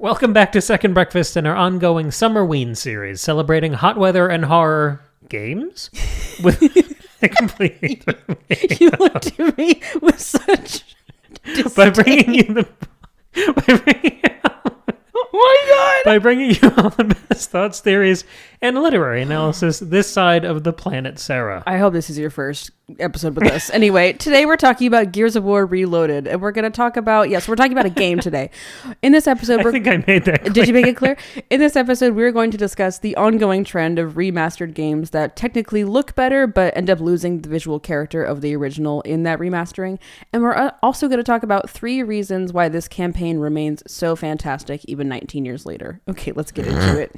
Welcome back to Second Breakfast and our ongoing Summerween series, celebrating hot weather and horror games with a complete. You looked at me with such disdain. by bringing you the. Oh my god! By bringing you all the best thoughts, theories, and literary analysis this side of the planet, Sarah. I hope this is your first episode with us. Anyway, today we're talking about Gears of War Reloaded, and we're going to talk about, we're talking about a game today. In this episode, I think I made that clear. Did you make it clear? In this episode, we're going to discuss the ongoing trend of remastered games that technically look better, but end up losing the visual character of the original in that remastering. And we're also going to talk about 3 reasons why this campaign remains so fantastic, even 19 years later. Okay, let's get into it.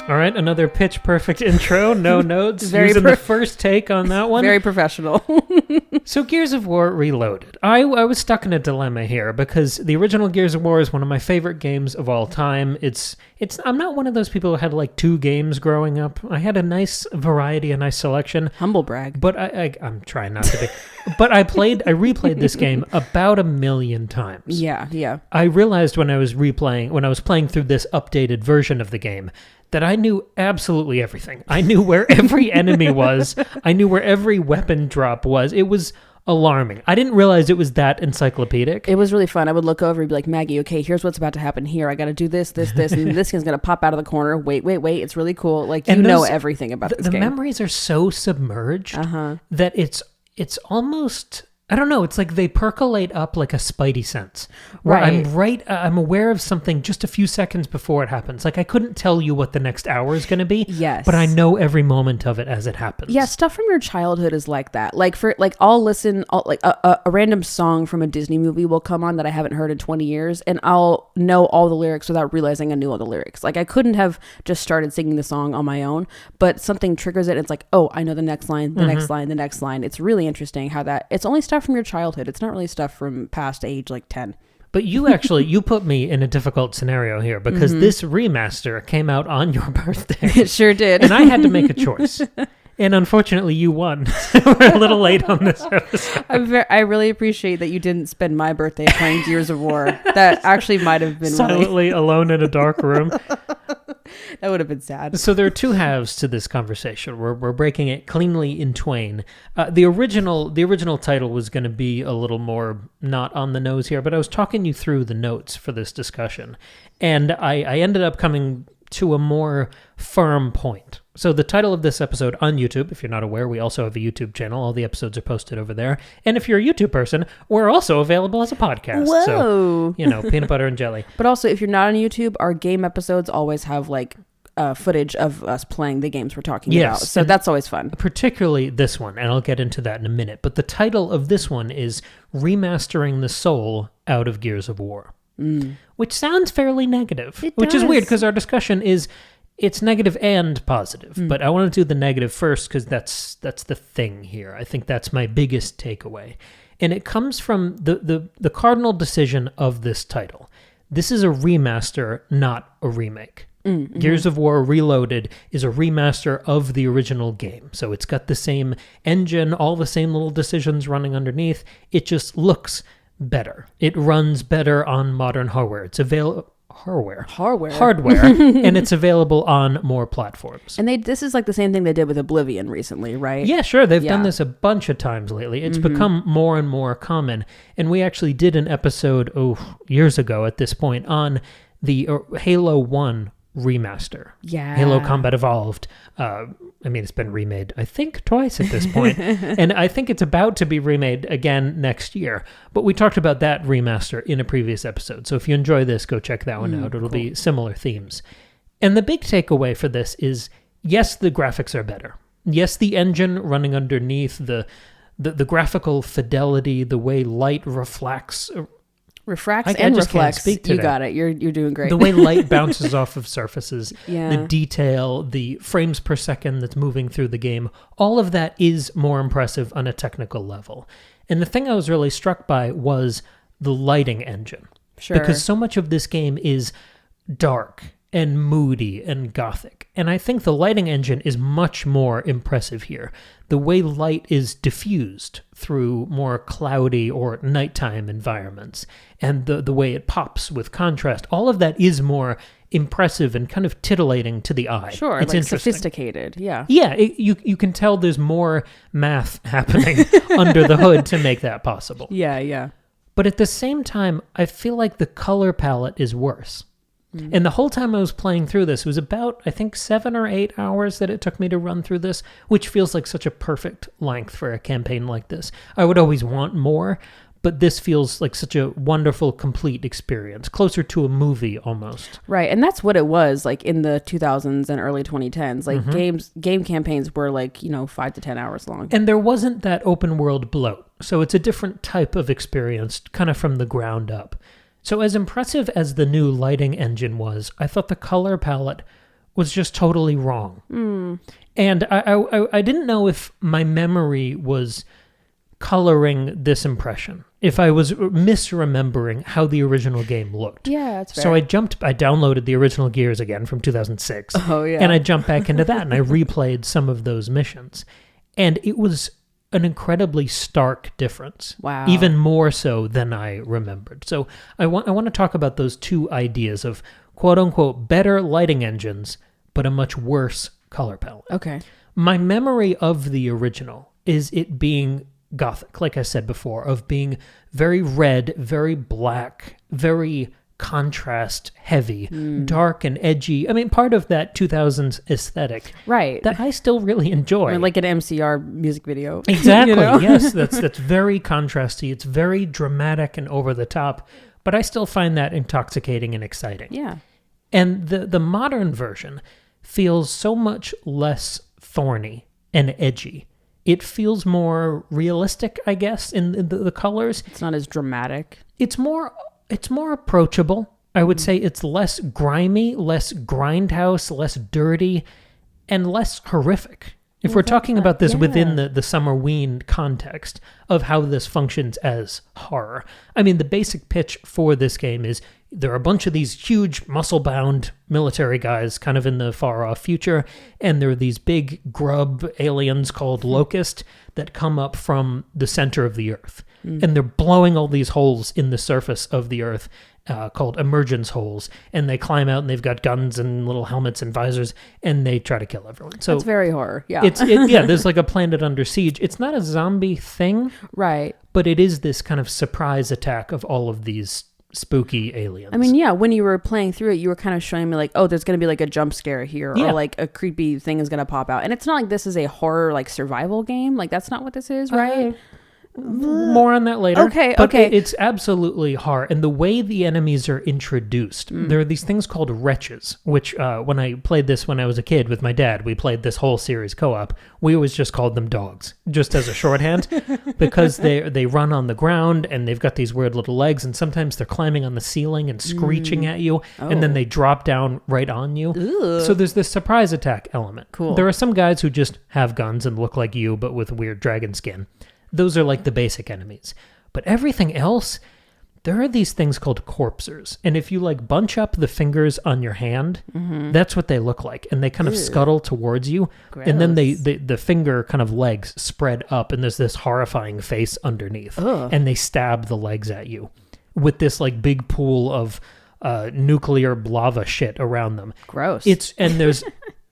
All right, another pitch perfect intro, no notes, using the first take on that one. Very professional. So Gears of War Reloaded. I was stuck in a dilemma here because the original Gears of War is one of my favorite games of all time. I'm not one of those people who had like 2 games growing up. I had a nice variety, a nice selection. Humble brag. But I'm trying not to be. But I replayed this game about 1 million times. Yeah. I realized when I was playing through this updated version of the game, that I knew absolutely everything. I knew where every enemy was. I knew where every weapon drop was. It was alarming. I didn't realize it was that encyclopedic. It was really fun. I would look over and be like, Maggie, okay, here's what's about to happen here. I got to do this, and this thing's going to pop out of the corner. Wait. It's really cool. Like, you know everything about this game. The memories are so submerged that it's almost... I don't know. It's like they percolate up like a spidey sense. Where I'm aware of something just a few seconds before it happens. Like I couldn't tell you what the next hour is going to be. Yes. But I know every moment of it as it happens. Yeah, stuff from your childhood is like that. I'll listen, a random song from a Disney movie will come on that I haven't heard in 20 years, and I'll know all the lyrics without realizing I knew all the lyrics. Like I couldn't have just started singing the song on my own, but something triggers it. And it's like, oh, I know the next line, the next line, the next line. It's really interesting how it's only stuff from your childhood. It's not really stuff from past age like 10. But you put me in a difficult scenario here because this remaster came out on your birthday. It sure did. And I had to make a choice. And unfortunately, you won. We're a little late on this episode. I really appreciate that you didn't spend my birthday playing Gears of War. That actually might have been silently alone in a dark room. That would have been sad. So there are 2 halves to this conversation. We're breaking it cleanly in twain. The original title was going to be a little more not on the nose here, but I was talking you through the notes for this discussion, and I ended up coming to a more firm point. So the title of this episode on YouTube, if you're not aware, we also have a YouTube channel. All the episodes are posted over there. And if you're a YouTube person, we're also available as a podcast. Whoa. So, peanut butter and jelly. But also, if you're not on YouTube, our game episodes always have footage of us playing the games we're talking about. So that's always fun. Particularly this one, and I'll get into that in a minute. But the title of this one is Remastering the Soul Out of Gears of War. Which sounds fairly negative. Which is weird because our discussion it's negative and positive. But I want to do the negative first because that's the thing here. I think that's my biggest takeaway. And it comes from the cardinal decision of this title. This is a remaster, not a remake. Gears of War Reloaded is a remaster of the original game. So it's got the same engine, all the same little decisions running underneath. It just looks better. It runs better on modern hardware. It's available hardware, and it's available on more platforms. And this is like the same thing they did with Oblivion recently, right? Yeah, sure. They've done this a bunch of times lately. It's become more and more common. And we actually did an episode years ago at this point on the Halo 1 remaster. Yeah. Halo Combat Evolved. It's been remade, I think, twice at this point. And I think it's about to be remade again next year. But we talked about that remaster in a previous episode. So if you enjoy this, go check that one out. It'll be similar themes. And the big takeaway for this is, yes, the graphics are better. Yes, the engine running underneath, the graphical fidelity, the way light refracts and reflects. You got it. You're doing great. The way light bounces off of surfaces, yeah. The detail, the frames per second that's moving through the game, all of that is more impressive on a technical level. And the thing I was really struck by was the lighting engine. Sure. Because so much of this game is dark and moody and gothic. And I think the lighting engine is much more impressive here. The way light is diffused through more cloudy or nighttime environments, and the way it pops with contrast, all of that is more impressive and kind of titillating to the eye. Sure, it's like interesting. sophisticated, yeah. Yeah, you can tell there's more math happening under the hood to make that possible. Yeah. But at the same time, I feel like the color palette is worse. And the whole time I was playing through this, it was about, I think, 7 or 8 hours that it took me to run through this, which feels like such a perfect length for a campaign like this. I would always want more, but this feels like such a wonderful, complete experience, closer to a movie almost. Right, and that's what it was like in the 2000s and early 2010s. Like game campaigns were like, 5 to 10 hours long. And there wasn't that open world bloat, so it's a different type of experience, kind of from the ground up. So as impressive as the new lighting engine was, I thought the color palette was just totally wrong. And I didn't know if my memory was coloring this impression, if I was misremembering how the original game looked. Yeah, that's fair. So I downloaded the original Gears again from 2006. Oh, yeah. And I jumped back into that and I replayed some of those missions. And it was an incredibly stark difference. Wow. Even more so than I remembered. So I want to talk about those two ideas of quote-unquote better lighting engines, but a much worse color palette. Okay. My memory of the original is it being gothic, like I said before, of being very red, very black, very contrast heavy, dark and edgy. I mean, part of that 2000s aesthetic, right, that I still really enjoy. Or like an MCR music video. Exactly. Yes, that's very contrasty. It's very dramatic and over the top, but I still find that intoxicating and exciting. Yeah. And the modern version feels so much less thorny and edgy. It feels more realistic, I guess, in the colors. It's not as dramatic. It's more approachable. I would say it's less grimy, less grindhouse, less dirty, and less horrific. If we're talking about this within the Summerween context of how this functions as horror. I mean, the basic pitch for this game is there are a bunch of these huge muscle-bound military guys kind of in the far-off future, and there are these big grub aliens called Locust that come up from the center of the Earth. And they're blowing all these holes in the surface of the Earth called emergence holes, and they climb out and they've got guns and little helmets and visors, and they try to kill everyone. So it's very horror. Yeah. There's like a planet under siege. It's not a zombie thing. Right. But it is this kind of surprise attack of all of these spooky aliens. I mean, yeah, when you were playing through it, you were kind of showing me like, oh, there's going to be like a jump scare here, or like a creepy thing is going to pop out. And it's not like this is a horror like survival game. Like that's not what this is, right? More on that later. Okay. It's absolutely hard. And the way the enemies are introduced, there are these things called wretches, which when I played this when I was a kid with my dad, we played this whole series co-op. We always just called them dogs, just as a shorthand, because they run on the ground and they've got these weird little legs, and sometimes they're climbing on the ceiling and screeching at you, and then they drop down right on you. Ugh. So there's this surprise attack element. Cool. There are some guys who just have guns and look like you, but with weird dragon skin. Those are like the basic enemies. But everything else, there are these things called corpsers. And if you like bunch up the fingers on your hand, that's what they look like. And they kind of scuttle towards you. Gross. And then the finger kind of legs spread up, and there's this horrifying face underneath. Ugh. And they stab the legs at you with this like big pool of nuclear lava shit around them. Gross. And there's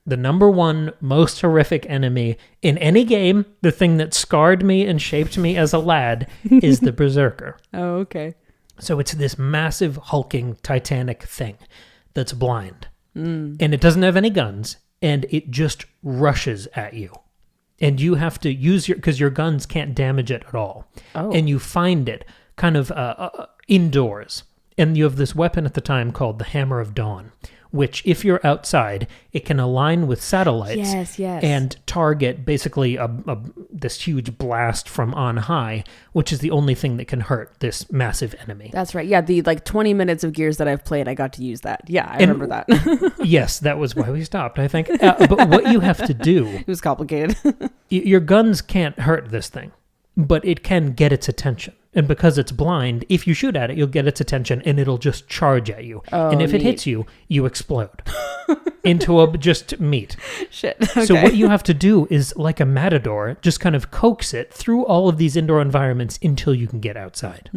the number one most horrific enemy in any game, the thing that scarred me and shaped me as a lad, is the Berserker. Oh, okay. So it's this massive, hulking, titanic thing that's blind. And it doesn't have any guns, and it just rushes at you. And you have to use because your guns can't damage it at all. Oh. And you find it kind of indoors. And you have this weapon at the time called the Hammer of Dawn, which, if you're outside, it can align with satellites and target basically this huge blast from on high, which is the only thing that can hurt this massive enemy. That's right. Yeah, the like 20 minutes of Gears that I've played, I got to use that. Yeah, I remember that. Yes, that was why we stopped, I think. But what you have to do... It was complicated. Your guns can't hurt this thing, but it can get its attention. And because it's blind, if you shoot at it, you'll get its attention and it'll just charge at you. Oh, and if it neat. hits you, you explode into just meat. Shit. Okay. So what you have to do is, like a matador, just kind of coax it through all of these indoor environments until you can get outside.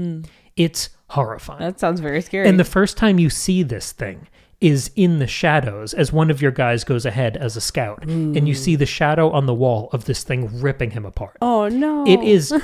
It's horrifying. That sounds very scary. And the first time you see this thing is in the shadows as one of your guys goes ahead as a scout. And you see the shadow on the wall of this thing ripping him apart. Oh, no. It is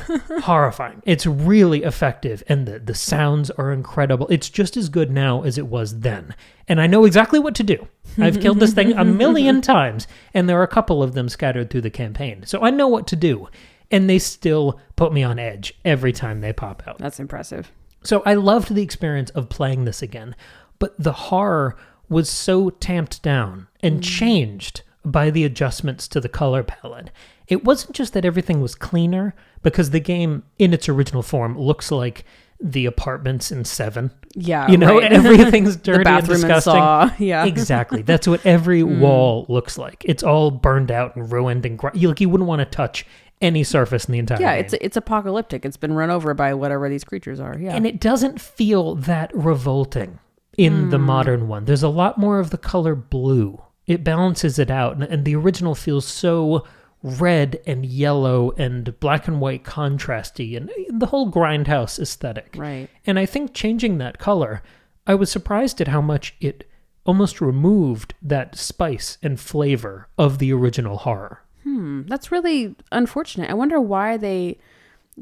horrifying. It's really effective. And the sounds are incredible. It's just as good now as it was then. And I know exactly what to do. I've killed this thing a million times. And there are a couple of them scattered through the campaign. So I know what to do. And they still put me on edge every time they pop out. That's impressive. So I loved the experience of playing this again. But the horror was so tamped down and changed by the adjustments to the color palette. It wasn't just that everything was cleaner, because the game in its original form looks like the apartments in Seven. Yeah, you know, right. Everything's dirty The bathroom and disgusting. in Saw. Yeah, exactly. That's what every wall looks like. It's all burned out and ruined and you wouldn't want to touch any surface in the entire game. It's apocalyptic. It's been run over by whatever these creatures are. Yeah, and it doesn't feel that revolting in the modern one. There's a lot more of the color blue. It balances it out, and the original feels so red and yellow and black and white contrasty, and the whole grindhouse aesthetic. Right. And I think changing that color, I was surprised at how much it almost removed that spice and flavor of the original horror. That's really unfortunate. I wonder why they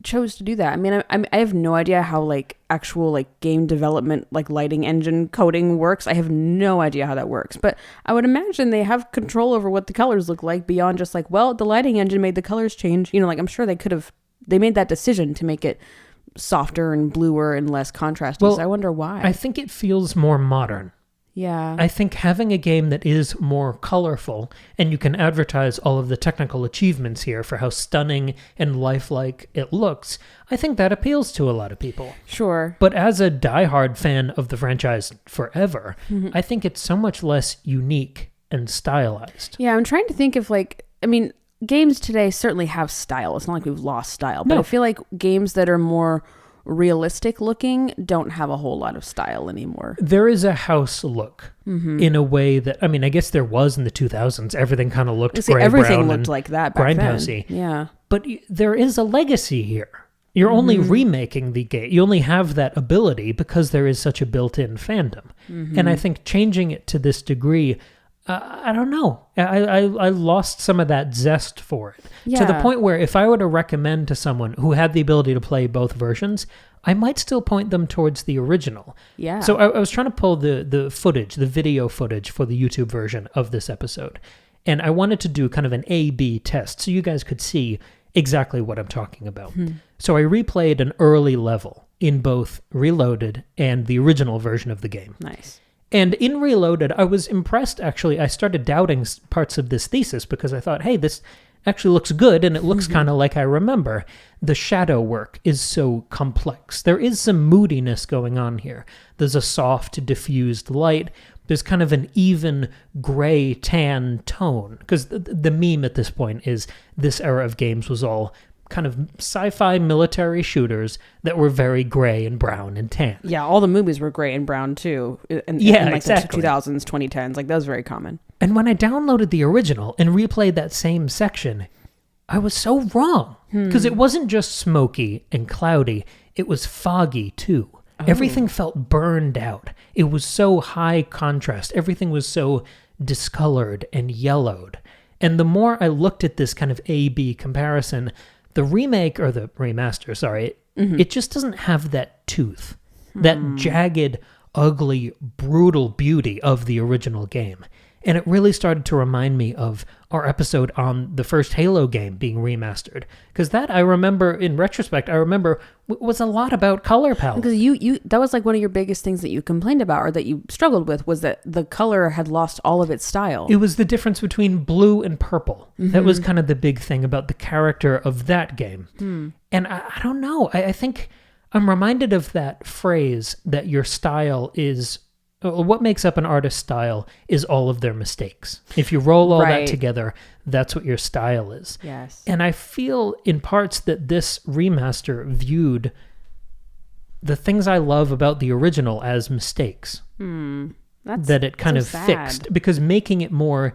chose to do that. I mean, I have no idea how like actual like game development, like lighting engine coding works. I have no idea how that works, but I would imagine they have control over what the colors look like beyond just like, well, the lighting engine made the colors change. You know, like I'm sure they made that decision to make it softer and bluer and less contrasty. Well, so I wonder why. I think it feels more modern. Yeah. I think having a game that is more colorful, and you can advertise all of the technical achievements here for how stunning and lifelike it looks, I think that appeals to a lot of people. Sure. But as a diehard fan of the franchise forever, I think it's so much less unique and stylized. Yeah, I'm trying to think if games today certainly have style. It's not like we've lost style, but No. I feel like games that are more realistic looking don't have a whole lot of style anymore. There is a house look in a way that, I mean, I guess there was in the 2000s. Everything kind of looked gray, everything brown, looked and like that back grindhousey. then. Yeah. But there is a legacy here. You're only remaking the game. You only have that ability because there is such a built-in fandom. And I think changing it to this degree, I don't know. I lost some of that zest for it. To the Yeah. point where if I were to recommend to someone who had the ability to play both versions, I might still point them towards the original. Yeah. So I was trying to pull the footage, the video footage for the YouTube version of this episode. And I wanted to do kind of an A/B test so you guys could see exactly what I'm talking about. So I replayed an early level in both Reloaded and the original version of the game. Nice. And in Reloaded, I was impressed, actually. I started doubting parts of this thesis because I thought, hey, this actually looks good, and it looks kind of like I remember. The shadow work is so complex. There is some moodiness going on here. There's a soft, diffused light. There's kind of an even gray tan tone, because the meme at this point is this era of games was all kind of sci-fi military shooters that were very gray and brown and tan. Yeah, all the movies were gray and brown too. In like exactly. the 2000s, 2010s. Like that was very common. And when I downloaded the original and replayed that same section, I was so wrong. Because it wasn't just smoky and cloudy, it was foggy too. Everything felt burned out. It was so high contrast. Everything was so discolored and yellowed. And the more I looked at this kind of A-B comparison, the remake, or the remaster, sorry, it just doesn't have that tooth, that jagged, ugly, brutal beauty of the original game. And it really started to remind me of our episode on the first Halo game being remastered. Because that, I remember, in retrospect, was a lot about color palette. Because you that was like one of your biggest things that you complained about or that you struggled with, was that the color had lost all of its style. It was the difference between blue and purple. That was kind of the big thing about the character of that game. And I don't know. I think I'm reminded of that phrase that your style is... What makes up an artist's style is all of their mistakes. If you roll all that together, that's what your style is. Yes. And I feel in parts that this remaster viewed the things I love about the original as mistakes. That it kind of fixed. Because making it more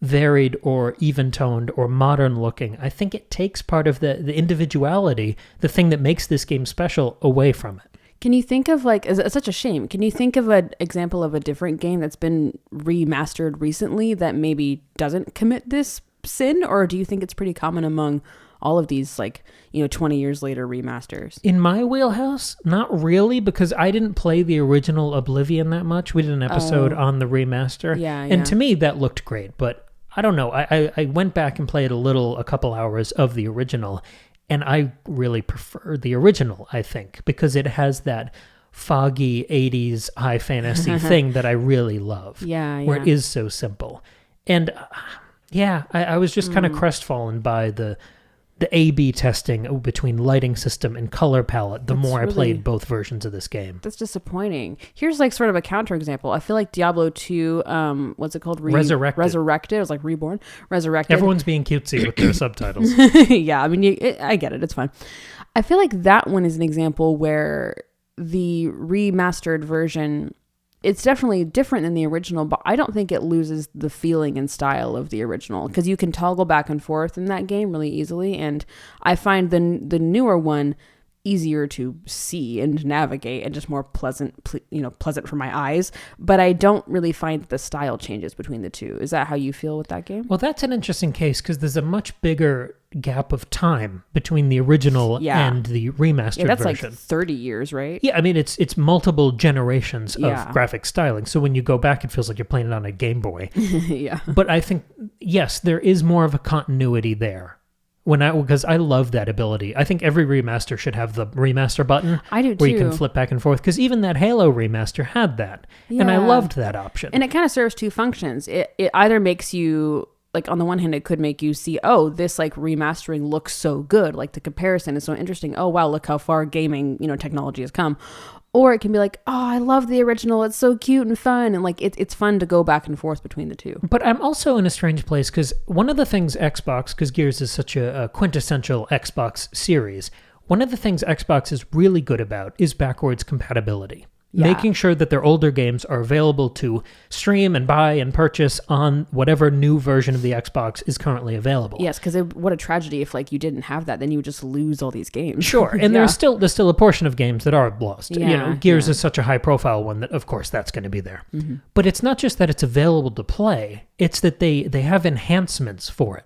varied or even-toned or modern-looking, I think it takes part of the individuality, the thing that makes this game special, away from it. Can you think of, like, it's such a shame, can you think of an example of a different game that's been remastered recently that maybe doesn't commit this sin? Or do you think it's pretty common among all of these, like, 20 years later remasters? In my wheelhouse, not really, because I didn't play the original Oblivion that much. We did an episode on the remaster. And to me, that looked great, but I don't know. I went back and played a couple hours of the original, and I really prefer the original, I think, because it has that foggy 80s high fantasy thing that I really love. Where it is so simple. And I was just kind of crestfallen by the A/B testing between lighting system and color palette the more I played both versions of this game. That's disappointing. Here's like sort of a counterexample. I feel like Diablo 2, what's it called? Resurrected. It was like Reborn. Resurrected. Everyone's being cutesy with their subtitles. Yeah, I mean, I get it. It's fine. I feel like that one is an example where the remastered version, it's definitely different than the original, but I don't think it loses the feeling and style of the original, because you can toggle back and forth in that game really easily, and I find the newer one easier to see and navigate and just more pleasant for my eyes, but I don't really find the style changes between the two. Is that how you feel with that game? Well, that's an interesting case, because there's a much bigger gap of time between the original and the remastered that's version. Like 30 years, right? Yeah, I mean, it's multiple generations of graphic styling, so when you go back, it feels like you're playing it on a Game Boy. But I think, yes, there is more of a continuity there. Because I love that ability. I think every remaster should have the remaster button. I do too. Where you can flip back and forth. Because even that Halo remaster had that. Yeah. And I loved that option. And it kind of serves two functions. It either makes you, like, on the one hand, it could make you see, oh, this like remastering looks so good. Like the comparison is so interesting. Oh, wow, look how far gaming, technology has come. Or it can be like, oh, I love the original. It's so cute and fun. And like, it's fun to go back and forth between the two. But I'm also in a strange place, because one of the things Xbox, because Gears is such a quintessential Xbox series, one of the things Xbox is really good about is backwards compatibility. Making sure that their older games are available to stream and buy and purchase on whatever new version of the Xbox is currently available. Yes, because what a tragedy if like you didn't have that, then you would just lose all these games. Sure, and there's still a portion of games that are lost. Gears is such a high profile one that of course that's going to be there. Mm-hmm. But it's not just that it's available to play, it's that they have enhancements for it.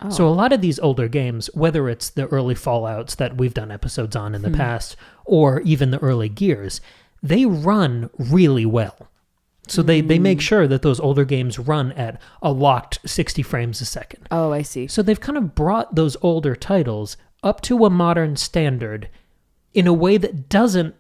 Oh. So a lot of these older games, whether it's the early Fallouts that we've done episodes on in the past, or even the early Gears, they run really well. So they make sure that those older games run at a locked 60 frames a second. Oh, I see. So they've kind of brought those older titles up to a modern standard in a way that doesn't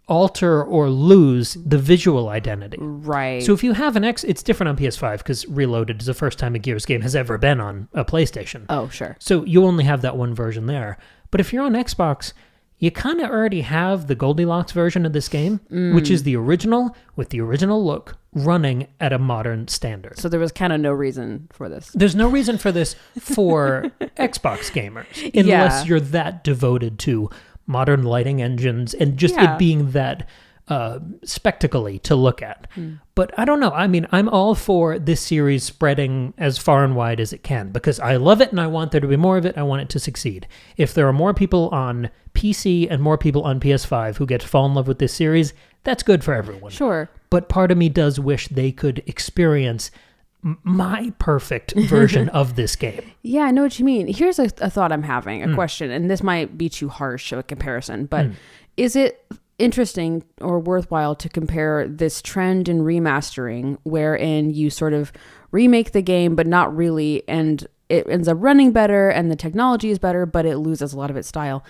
alter or lose the visual identity. Right. So if you have it's different on PS5, because Reloaded is the first time a Gears game has ever been on a PlayStation. Oh, sure. So you only have that one version there. But if you're on Xbox, you kind of already have the Goldilocks version of this game, which is the original, with the original look, running at a modern standard. So there was kind of no reason for this. There's no reason for this for Xbox gamers, unless you're that devoted to modern lighting engines and just it being that spectacle-y to look at. But I don't know. I mean, I'm all for this series spreading as far and wide as it can, because I love it and I want there to be more of it. I want it to succeed. If there are more people on PC and more people on PS5 who get to fall in love with this series, that's good for everyone. Sure. But part of me does wish they could experience my perfect version of this game. Yeah, I know what you mean. Here's a thought I'm having, a question, and this might be too harsh of a comparison, but is it interesting or worthwhile to compare this trend in remastering wherein you sort of remake the game but not really, and it ends up running better and the technology is better, but it loses a lot of its style?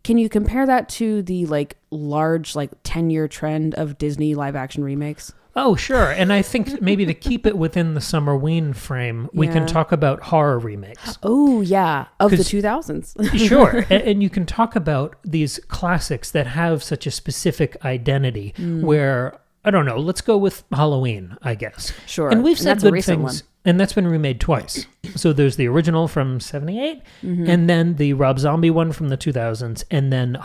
Can you compare that to the like large 10-year trend of Disney live action remakes? Oh, sure. And I think maybe to keep it within the Summerween frame, we can talk about horror remakes. Oh, yeah. Of the 2000s. Sure. And you can talk about these classics that have such a specific identity where, I don't know, let's go with Halloween, I guess. Sure. And we've said that's good things. One. And that's been remade twice. So there's the original from 78, and then the Rob Zombie one from the 2000s, and then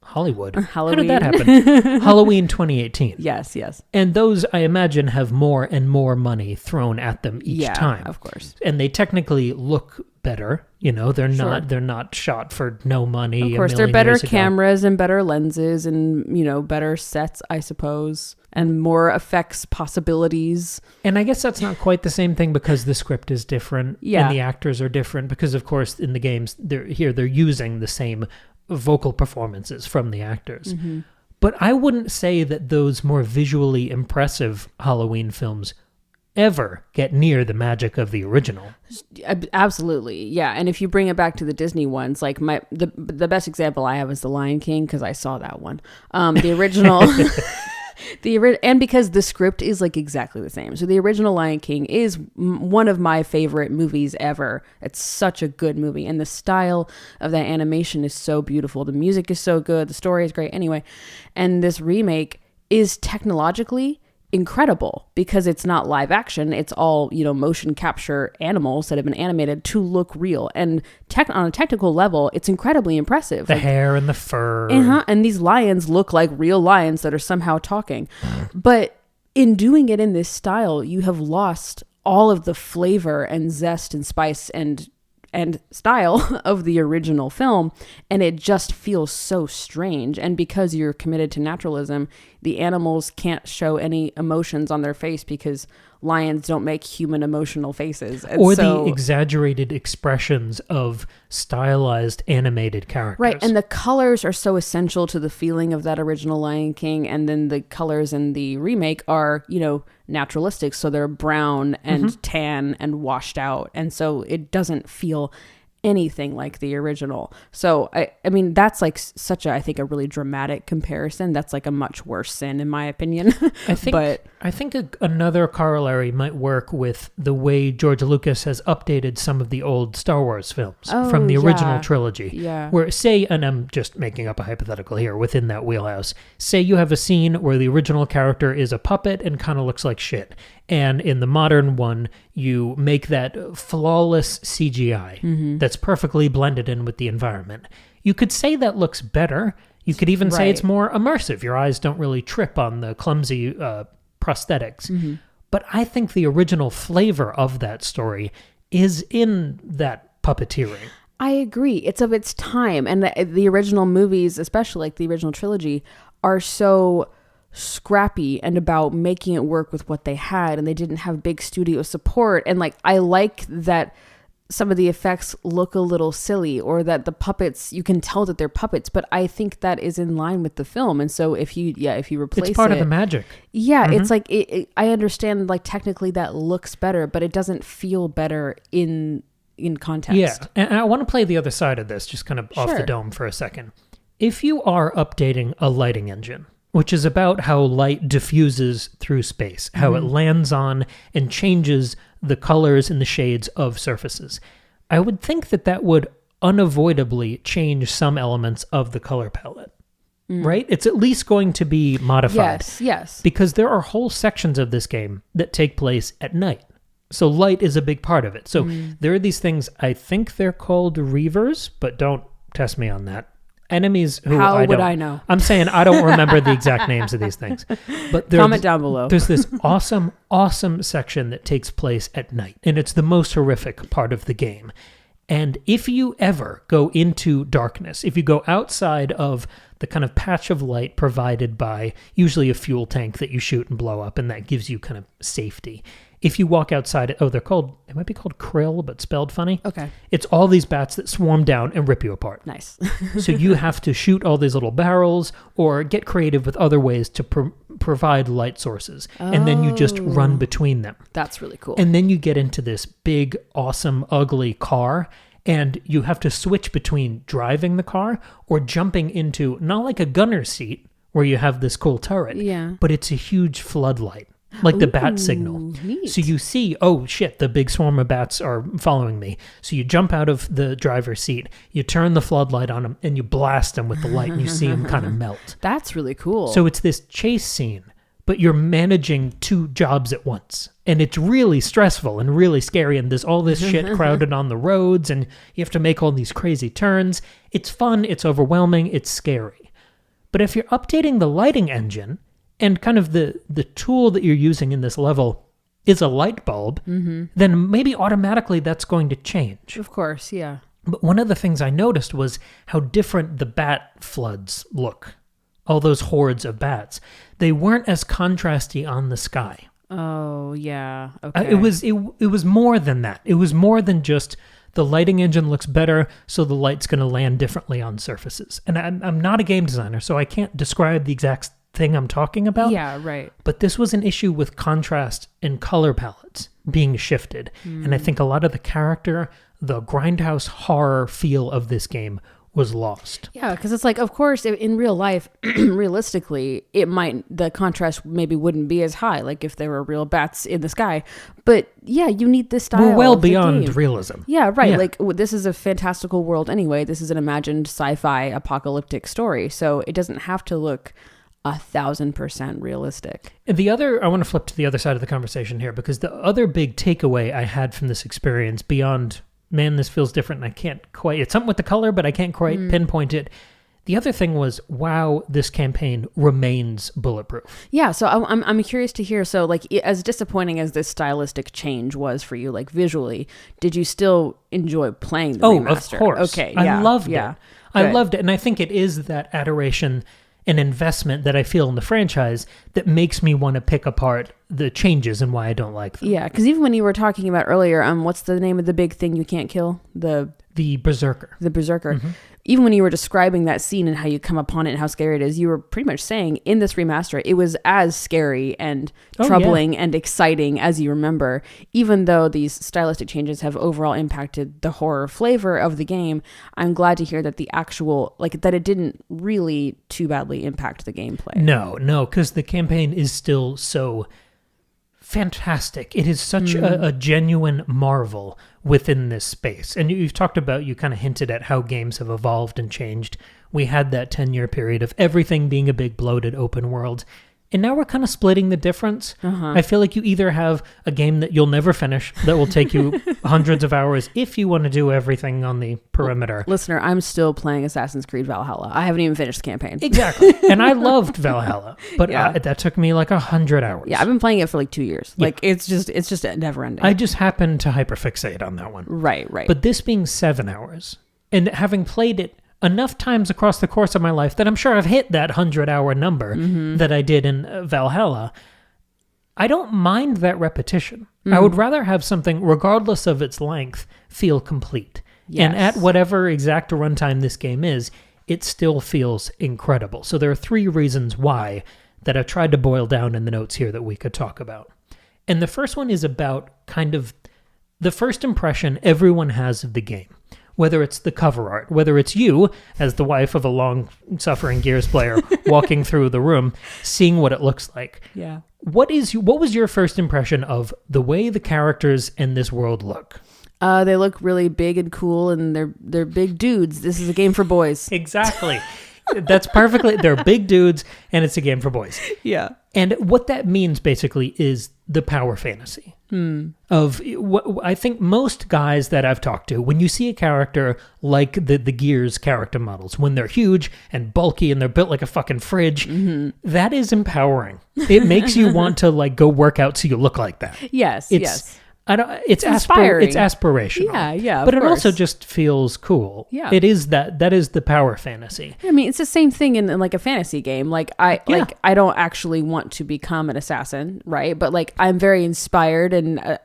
Hollywood. Halloween. How did that happen? Halloween 2018. Yes. And those, I imagine, have more and more money thrown at them each time. Of course. And they technically look better. They're not shot for no money. Of course, they're better cameras and better lenses and, better sets, I suppose, and more effects possibilities. And I guess that's not quite the same thing because the script is different and the actors are different because, of course, in the games, they're using the same vocal performances from the actors. Mm-hmm. But I wouldn't say that those more visually impressive Halloween films ever get near the magic of the original. Absolutely. Yeah. And if you bring it back to the Disney ones, like the best example I have is The Lion King, because I saw that one. The original... and because the script is like exactly the same. So the original Lion King is one of my favorite movies ever. It's such a good movie. And the style of that animation is so beautiful. The music is so good. The story is great. Anyway, and this remake is technologically incredible because it's not live action. It's all, motion capture animals that have been animated to look real. And on a technical level, it's incredibly impressive. The hair and the fur. And these lions look like real lions that are somehow talking. But in doing it in this style, you have lost all of the flavor and zest and spice and style of the original film, and it just feels so strange. And because you're committed to naturalism, the animals can't show any emotions on their face because lions don't make human emotional faces. And or the exaggerated expressions of stylized animated characters. Right, and the colors are so essential to the feeling of that original Lion King, and then the colors in the remake are, naturalistic, so they're brown and tan and washed out, and so it doesn't feel anything like the original. So I mean that's like such a, I think, a really dramatic comparison. That's like a much worse sin in my opinion. I think another corollary might work with the way George Lucas has updated some of the old Star Wars films from the original trilogy. Yeah. Where say, and I'm just making up a hypothetical here within that wheelhouse, say you have a scene where the original character is a puppet and kind of looks like shit. And in the modern one, you make that flawless CGI that's perfectly blended in with the environment. You could say that looks better. You could even say it's more immersive. Your eyes don't really trip on the clumsy prosthetics. But I think the original flavor of that story is in that puppeteering. I agree. It's of its time. And the original movies, especially like the original trilogy, are so scrappy and about making it work with what they had, and they didn't have big studio support. And like I like that some of the effects look a little silly, or that the puppets, you can tell that they're puppets, but I think that is in line with the film. And so if you replace it's part of the magic. It's like I understand like technically that looks better, but it doesn't feel better in context. Yeah, and I want to play the other side of this, just kind of off the dome for a second. If you are updating a lighting engine, which is about how light diffuses through space, how it lands on and changes the colors and the shades of surfaces, I would think that would unavoidably change some elements of the color palette, right? It's at least going to be modified. Yes. Because there are whole sections of this game that take place at night. So light is a big part of it. So there are these things, I think they're called reavers, but don't test me on that. Enemies who How would I know? I'm saying I don't remember the exact names of these things. But comment down below. There's this awesome section that takes place at night, and it's the most horrific part of the game. And if you ever go into darkness, if you go outside of the kind of patch of light provided by usually a fuel tank that you shoot and blow up, and that gives you kind of safety. If you walk outside, they might be called krill, but spelled funny. Okay. It's all these bats that swarm down and rip you apart. Nice. So you have to shoot all these little barrels or get creative with other ways to provide light sources. And then you just run between them. That's really cool. And then you get into this big, awesome, ugly car. And you have to switch between driving the car or jumping into, not like a gunner's seat where you have this cool turret, but it's a huge floodlight. Like the bat signal. Neat. So you see, oh shit, the big swarm of bats are following me. So you jump out of the driver's seat, you turn the floodlight on them, and you blast them with the light, and you see them kind of melt. That's really cool. So it's this chase scene, but you're managing two jobs at once. And it's really stressful and really scary, and there's all this shit crowded on the roads, and you have to make all these crazy turns. It's fun, it's overwhelming, it's scary. But if you're updating the lighting engine, and kind of the tool that you're using in this level is a light bulb, then maybe automatically that's going to change. Of course, yeah. But one of the things I noticed was how different the bat floods look. All those hordes of bats. They weren't as contrasty on the sky. Oh, yeah. Okay. It was more than that. It was more than just the lighting engine looks better, so the light's going to land differently on surfaces. And I'm not a game designer, so I can't describe the exact thing I'm talking about. Yeah, right. But this was an issue with contrast and color palettes being shifted. And I think a lot of the character, the grindhouse horror feel of this game was lost. Yeah, because it's like, of course, in real life, realistically, the contrast maybe wouldn't be as high, like if there were real bats in the sky. But yeah, you need this style. We're well of the beyond game. realism. Yeah, right. Yeah. Like this is a fantastical world anyway. This is an imagined sci-fi apocalyptic story, so it doesn't have to look 1,000% realistic. I want to flip to the other side of the conversation here, because the other big takeaway I had from this experience beyond, man, this feels different, and I can't quite, it's something with the color, but I can't quite pinpoint it. The other thing was, wow, this campaign remains bulletproof. Yeah, so I'm curious to hear, so like as disappointing as this stylistic change was for you, like visually, did you still enjoy playing the remaster? Of course. Okay, yeah. I loved it. Good. I loved it, and I think it is that adoration and investment that I feel in the franchise that makes me want to pick apart the changes and why I don't like them. Yeah, because even when you were talking about earlier, what's the name of the big thing you can't kill? The Berserker. The Berserker. Even when you were describing that scene and how you come upon it and how scary it is, you were pretty much saying in this remaster, it was as scary and troubling and exciting as you remember. Even though these stylistic changes have overall impacted the horror flavor of the game, I'm glad to hear that the actual, like, that it didn't really too badly impact the gameplay. No, because the campaign is still so fantastic. It is such a genuine marvel within this space. And you've talked about, you kind of hinted at how games have evolved and changed. We had that 10-year period of everything being a big bloated open world. And now we're kind of splitting the difference. I feel like you either have a game that you'll never finish, that will take you hundreds of hours if you want to do everything on the perimeter. Listener, I'm still playing Assassin's Creed Valhalla. I haven't even finished the campaign. Exactly. And I loved Valhalla, but that took me like 100 hours. Yeah, I've been playing it for like 2 years. Yeah. Like it's just never ending. I just happened to hyperfixate on that one. Right. But this being 7 hours, and having played it enough times across the course of my life that I'm sure I've hit that 100-hour number that I did in Valhalla, I don't mind that repetition. I would rather have something, regardless of its length, feel complete. Yes. And at whatever exact runtime this game is, it still feels incredible. So there are 3 reasons why that I've tried to boil down in the notes here that we could talk about. And the first one is about kind of the first impression everyone has of the game. Whether it's the cover art, whether it's you, as the wife of a long-suffering Gears player, walking through the room, seeing what it looks like. Yeah. What was your first impression of the way the characters in this world look? They look really big and cool, and they're big dudes. This is a game for boys. Exactly. That's perfectly. They're big dudes, and it's a game for boys. Yeah. And what that means, basically, is the power fantasy. Of what I think most guys that I've talked to, when you see a character like the Gears character models, when they're huge and bulky and they're built like a fucking fridge, that is empowering. It makes you want to like go work out so you look like that. Yes. It's inspiring. It's aspirational. Yeah. But it also just feels cool. Yeah. It is that is the power fantasy. I mean, it's the same thing in like a fantasy game. Like I don't actually want to become an assassin, right? But like I'm very inspired and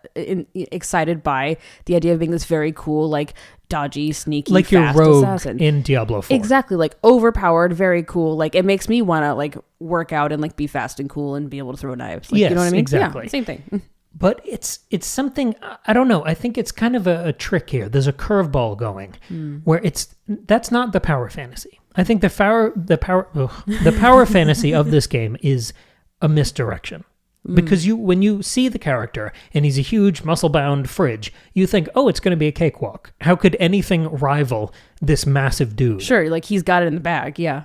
excited by the idea of being this very cool, like dodgy, sneaky, like fast your rogue assassin in Diablo 4. Exactly, like overpowered, very cool. Like it makes me want to like work out and like be fast and cool and be able to throw knives. Like, yes, you know what I mean? Exactly. Yeah, same thing. But it's something, I don't know, I think it's kind of a trick here. There's a curveball going where that's not the power fantasy. I think the power fantasy of this game is a misdirection. Because when you see the character and he's a huge muscle-bound fridge, you think, oh, it's going to be a cakewalk. How could anything rival this massive dude? Sure, like he's got it in the bag, yeah.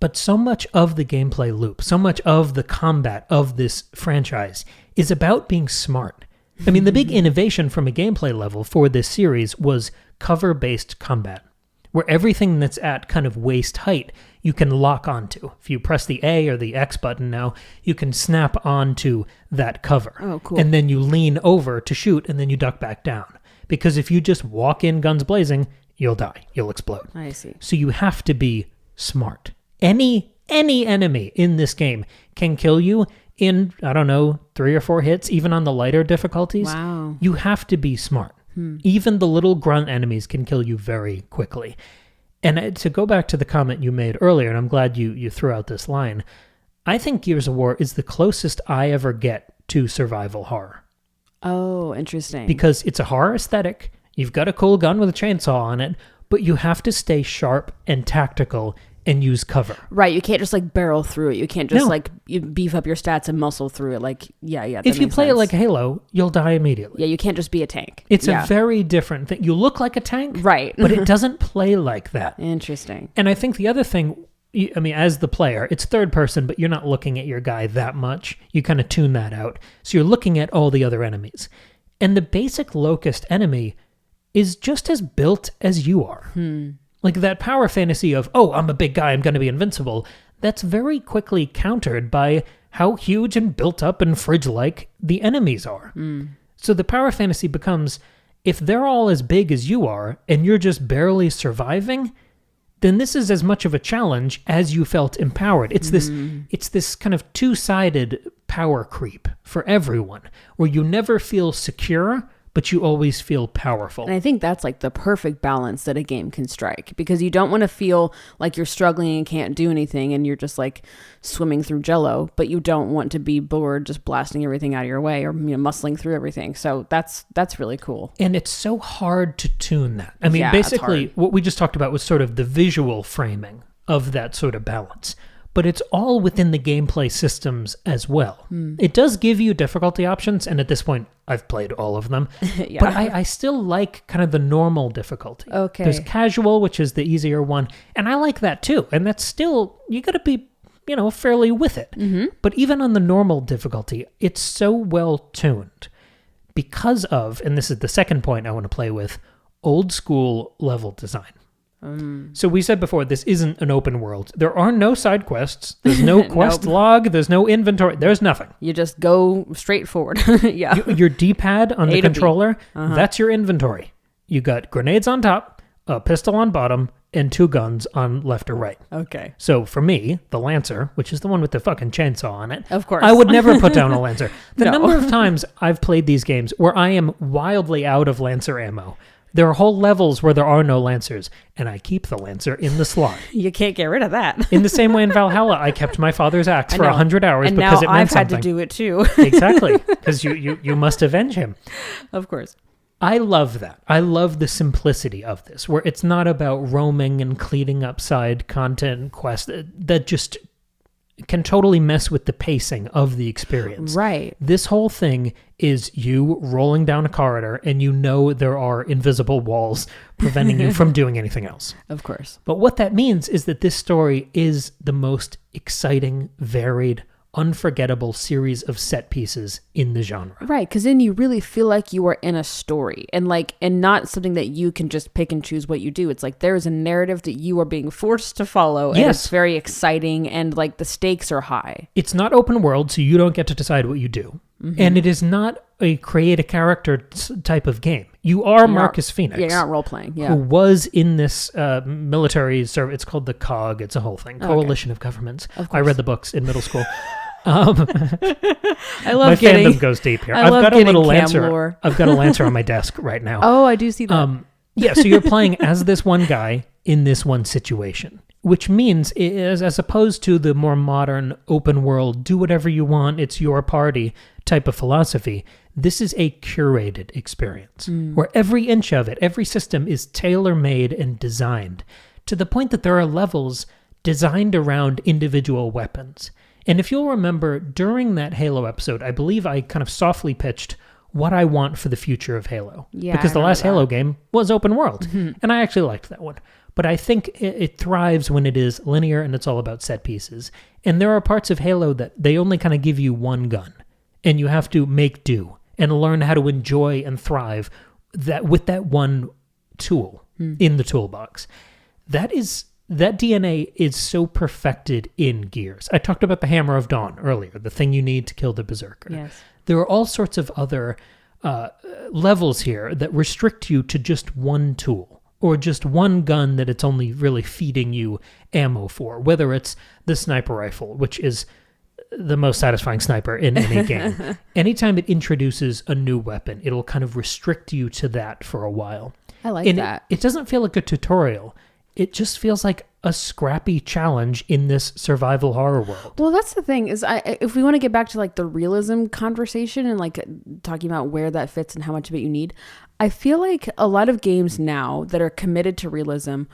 But so much of the gameplay loop, so much of the combat of this franchise is about being smart. I mean, the big innovation from a gameplay level for this series was cover-based combat, where everything that's at kind of waist height, you can lock onto. If you press the A or the X button now, you can snap onto that cover. Oh, cool. And then you lean over to shoot, and then you duck back down. Because if you just walk in guns blazing, you'll die. You'll explode. I see. So you have to be smart. Any enemy in this game can kill you in, I don't know, 3 or 4 hits, even on the lighter difficulties. Wow. You have to be smart. Even the little grunt enemies can kill you very quickly. And to go back to the comment you made earlier, and I'm glad you threw out this line, I think Gears of War is the closest I ever get to survival horror. Oh, interesting. Because it's a horror aesthetic, you've got a cool gun with a chainsaw on it, but you have to stay sharp and tactical and use cover. Right, you can't just like barrel through it. You can't just you beef up your stats and muscle through it. Like, if you play it like Halo, you'll die immediately. Yeah, you can't just be a tank. It's a very different thing. You look like a tank, right? But it doesn't play like that. Interesting. And I think the other thing, I mean, as the player, it's third person, but you're not looking at your guy that much. You kind of tune that out. So you're looking at all the other enemies. And the basic Locust enemy is just as built as you are. Like that power fantasy of, oh, I'm a big guy, I'm going to be invincible, that's very quickly countered by how huge and built up and fridge-like the enemies are. So the power fantasy becomes, if they're all as big as you are, and you're just barely surviving, then this is as much of a challenge as you felt empowered. It's this kind of two-sided power creep for everyone, where you never feel secure, but you always feel powerful. And I think that's like the perfect balance that a game can strike, because you don't want to feel like you're struggling and can't do anything and you're just like swimming through jello, but you don't want to be bored just blasting everything out of your way or muscling through everything. So that's really cool. And it's so hard to tune that. I mean, basically what we just talked about was sort of the visual framing of that sort of balance. But it's all within the gameplay systems as well. It does give you difficulty options, and at this point, I've played all of them. But I still like kind of the normal difficulty. Okay. There's casual, which is the easier one, and I like that too. And that's still, you gotta be, fairly with it. But even on the normal difficulty, it's so well tuned because of, and this is the second point I want to play with, old school level design. So we said before, this isn't an open world. There are no side quests. There's no quest log. There's no inventory. There's nothing. You just go straight forward. Your D-pad on the controller, that's your inventory. You got grenades on top, a pistol on bottom, and 2 guns on left or right. Okay. So for me, the Lancer, which is the one with the fucking chainsaw on it, of course, I would never put down a Lancer. The number of times I've played these games where I am wildly out of Lancer ammo. There are whole levels where there are no Lancers, and I keep the Lancer in the slot. You can't get rid of that. In the same way in Valhalla, I kept my father's axe for 100 hours and because it now meant I've something. had to do it too. Exactly, because you must avenge him. Of course. I love that. I love the simplicity of this, where it's not about roaming and cleaning up side content quests that just can totally mess with the pacing of the experience. Right. This whole thing is you rolling down a corridor and there are invisible walls preventing you from doing anything else. Of course. But what that means is that this story is the most exciting, varied, unforgettable series of set pieces in the genre. Right, because then you really feel like you are in a story and not something that you can just pick and choose what you do. It's like there is a narrative that you are being forced to follow, and it's very exciting, and like the stakes are high. It's not open world, so you don't get to decide what you do. And it is not a create a character type of game. You are Marcus Phoenix. Yeah, you're not role-playing. Yeah. Who was in this military service. It's called the COG. It's a whole thing. Coalition of Governments. I read the books in middle school. I love my fandom goes deep here. I've got a little Lancer. Lore. I've got a Lancer on my desk right now. Oh, I do see that. Yeah, so you're playing as this one guy in this one situation, which means, as opposed to the more modern open world, do whatever you want, it's your party type of philosophy, this is a curated experience where every inch of it, every system is tailor-made and designed to the point that there are levels designed around individual weapons. And if you'll remember, during that Halo episode, I believe I kind of softly pitched what I want for the future of Halo. Yeah, because the last Halo game was open world, and I actually liked that one. But I think it thrives when it is linear and it's all about set pieces. And there are parts of Halo that they only kind of give you one gun, and you have to make do and learn how to enjoy and thrive with that one tool in the toolbox. that DNA is so perfected in Gears. I talked about the Hammer of Dawn earlier, the thing you need to kill the Berserker. Yes. There are all sorts of other levels here that restrict you to just one tool or just one gun that it's only really feeding you ammo for, whether it's the sniper rifle, which is the most satisfying sniper in any game. Anytime it introduces a new weapon, it'll kind of restrict you to that for a while. I like that. It doesn't feel like a tutorial. It just feels like a scrappy challenge in this survival horror world. Well, that's the thing is, if we want to get back to like the realism conversation and like talking about where that fits and how much of it you need, I feel like a lot of games now that are committed to realism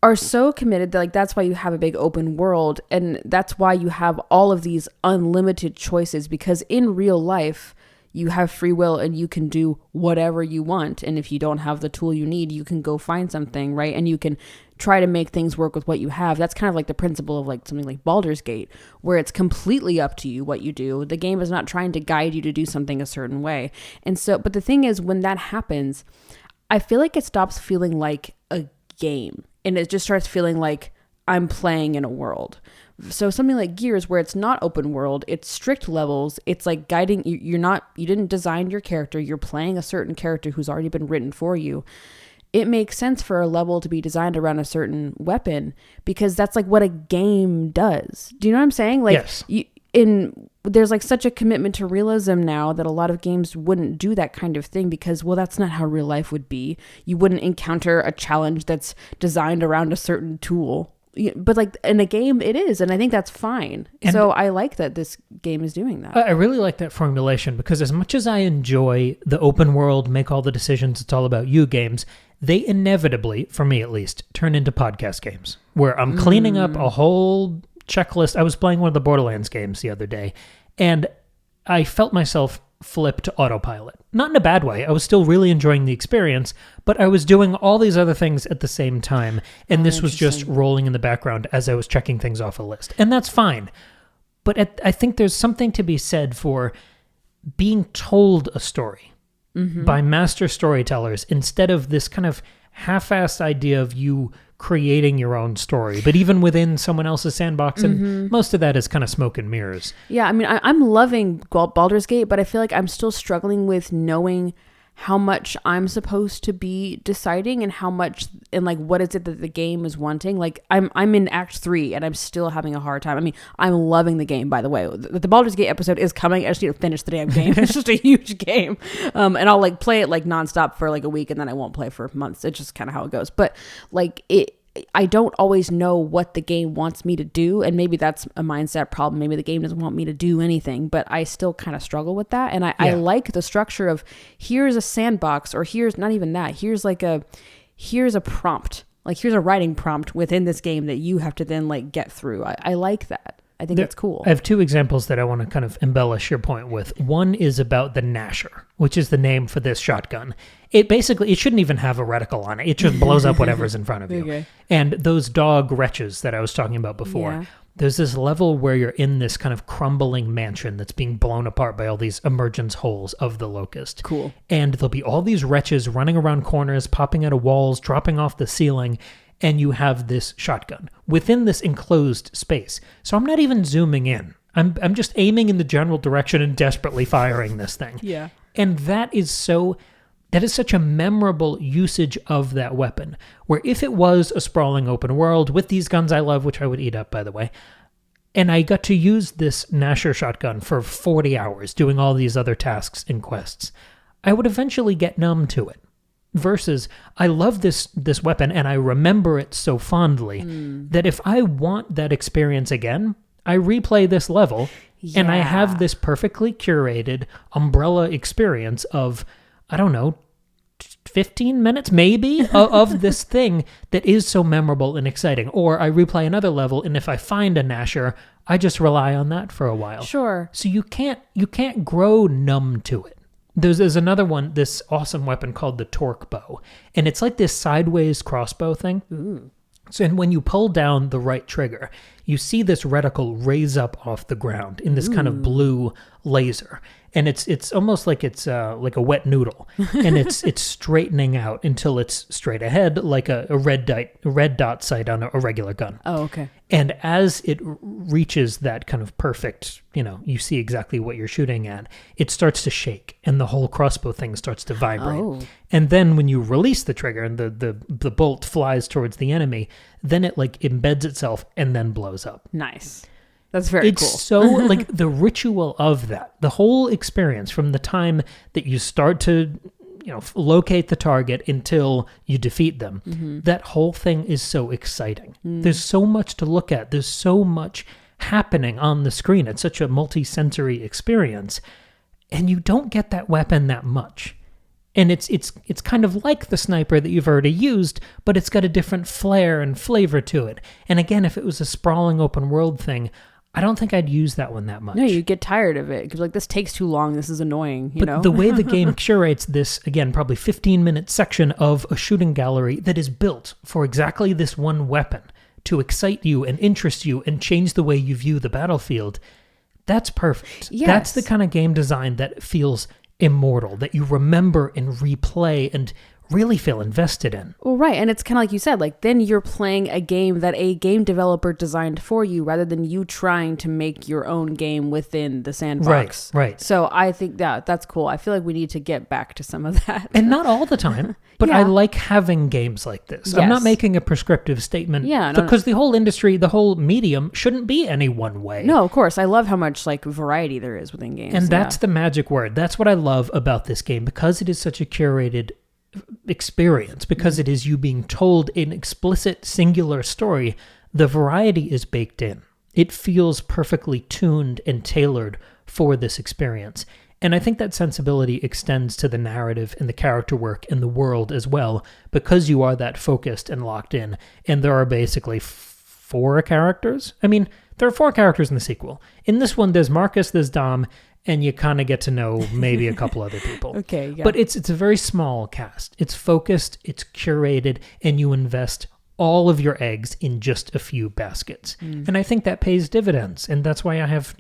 are so committed that like that's why you have a big open world, and that's why you have all of these unlimited choices, because in real life you have free will and you can do whatever you want. And if you don't have the tool you need, you can go find something, right? And you can try to make things work with what you have. That's kind of like the principle of like something like Baldur's Gate, where it's completely up to you what you do. The game is not trying to guide you to do something a certain way. And so, but the thing is, when that happens, I feel like it stops feeling like a game and it just starts feeling like I'm playing in a world. So something like Gears, where it's not open world, it's strict levels, it's like guiding you. You didn't design your character, you're playing a certain character who's already been written for you. It makes sense for a level to be designed around a certain weapon, because that's like what a game does. Do you know what I'm saying? Like, yes. There's like such a commitment to realism now that a lot of games wouldn't do that kind of thing, because, well, that's not how real life would be. You wouldn't encounter a challenge that's designed around a certain tool. But like in a game it is, and I think that's fine. And so I like that this game is doing that. I really like that formulation, because as much as I enjoy the open world, make all the decisions, it's all about you games, they inevitably, for me at least, turn into podcast games where I'm cleaning up a whole checklist. I was playing one of the Borderlands games the other day, and I felt myself flip to autopilot. Not in a bad way. I was still really enjoying the experience, but I was doing all these other things at the same time, and this was just rolling in the background as I was checking things off a list. And that's fine. But I think there's something to be said for being told a story by master storytellers instead of this kind of half-assed idea of you creating your own story, but even within someone else's sandbox, and most of that is kind of smoke and mirrors. Yeah, I mean, I'm loving Baldur's Gate, but I feel like I'm still struggling with knowing how much I'm supposed to be deciding and how much, and like what is it that the game is wanting. Like I'm in Act 3 and I'm still having a hard time. I mean, I'm loving the game, by the way. The Baldur's Gate episode is coming. I just need to finish the damn game. It's just a huge game. And I'll like play it like nonstop for like a week, and then I won't play for months. It's just kind of how it goes. But like I don't always know what the game wants me to do, and maybe that's a mindset problem. Maybe the game doesn't want me to do anything, but I still kind of struggle with that. And I like the structure of here's a sandbox, or here's not even that. Here's a prompt, like here's a writing prompt within this game that you have to then like get through. I like that. I think that's cool. I have two examples that I want to kind of embellish your point with. One is about the Gnasher, which is the name for this shotgun. It shouldn't even have a reticle on it. It just blows up whatever's in front of you. Okay. And those dog wretches that I was talking about before, there's this level where you're in this kind of crumbling mansion that's being blown apart by all these emergence holes of the locust. Cool. And there'll be all these wretches running around corners, popping out of walls, dropping off the ceiling, and you have this shotgun within this enclosed space. So I'm not even zooming in. I'm just aiming in the general direction and desperately firing this thing. Yeah. And that is such a memorable usage of that weapon, where if it was a sprawling open world with these guns I love, which I would eat up, by the way, and I got to use this Gnasher shotgun for 40 hours doing all these other tasks and quests, I would eventually get numb to it. Versus, I love this weapon and I remember it so fondly that if I want that experience again, I replay this level and I have this perfectly curated umbrella experience of, I don't know, 15 minutes maybe of this thing that is so memorable and exciting. Or I replay another level, and if I find a Gnasher, I just rely on that for a while. Sure. So you can't grow numb to it. There's another one, this awesome weapon called the Torque Bow, and it's like this sideways crossbow thing. Ooh. So and when you pull down the right trigger, you see this reticle raise up off the ground in this kind of blue laser. And it's almost like it's like a wet noodle, and it's straightening out until it's straight ahead, like a red dot sight on a regular gun. Oh, okay. And as it reaches that kind of perfect, you see exactly what you're shooting at, it starts to shake, and the whole crossbow thing starts to vibrate. Oh. And then when you release the trigger and the bolt flies towards the enemy, then it like embeds itself and then blows up. Nice. That's very cool. It's so, like, the ritual of that, the whole experience from the time that you start to, locate the target until you defeat them, that whole thing is so exciting. There's so much to look at. There's so much happening on the screen. It's such a multi-sensory experience, and you don't get that weapon that much. And it's kind of like the sniper that you've already used, but it's got a different flair and flavor to it. And again, if it was a sprawling open world thing, I don't think I'd use that one that much. No, you get tired of it because like this takes too long. This is annoying. But the way the game curates this, again, probably 15-minute section of a shooting gallery that is built for exactly this one weapon to excite you and interest you and change the way you view the battlefield, that's perfect. Yes. That's the kind of game design that feels immortal, that you remember and replay and really feel invested in. Well, right. And it's kind of like you said, like then you're playing a game that a game developer designed for you rather than you trying to make your own game within the sandbox. Right. So I think that's cool. I feel like we need to get back to some of that. And not all the time, but Yeah. I like having games like this. Yes. I'm not making a prescriptive statement because the whole industry, the whole medium shouldn't be any one way. No, of course. I love how much like variety there is within games. And that's the magic word. That's what I love about this game, because it is such a curated experience, because it is you being told an explicit singular story. The variety is baked in. It feels perfectly tuned and tailored for this experience. And I think that sensibility extends to the narrative and the character work and the world as well, because you are that focused and locked in. And there are basically 4 characters. I mean, there are 4 characters in the sequel. In this one, there's Marcus, there's Dom, and you kind of get to know maybe a couple other people. Okay, yeah. But it's a very small cast. It's focused, it's curated, and you invest all of your eggs in just a few baskets. And I think that pays dividends. And that's why I have,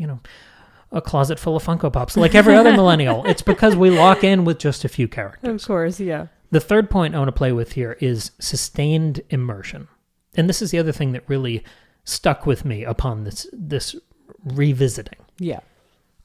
a closet full of Funko Pops, like every other millennial. It's because we lock in with just a few characters. Of course, yeah. The third point I want to play with here is sustained immersion. And this is the other thing that really stuck with me upon this revisiting. Yeah.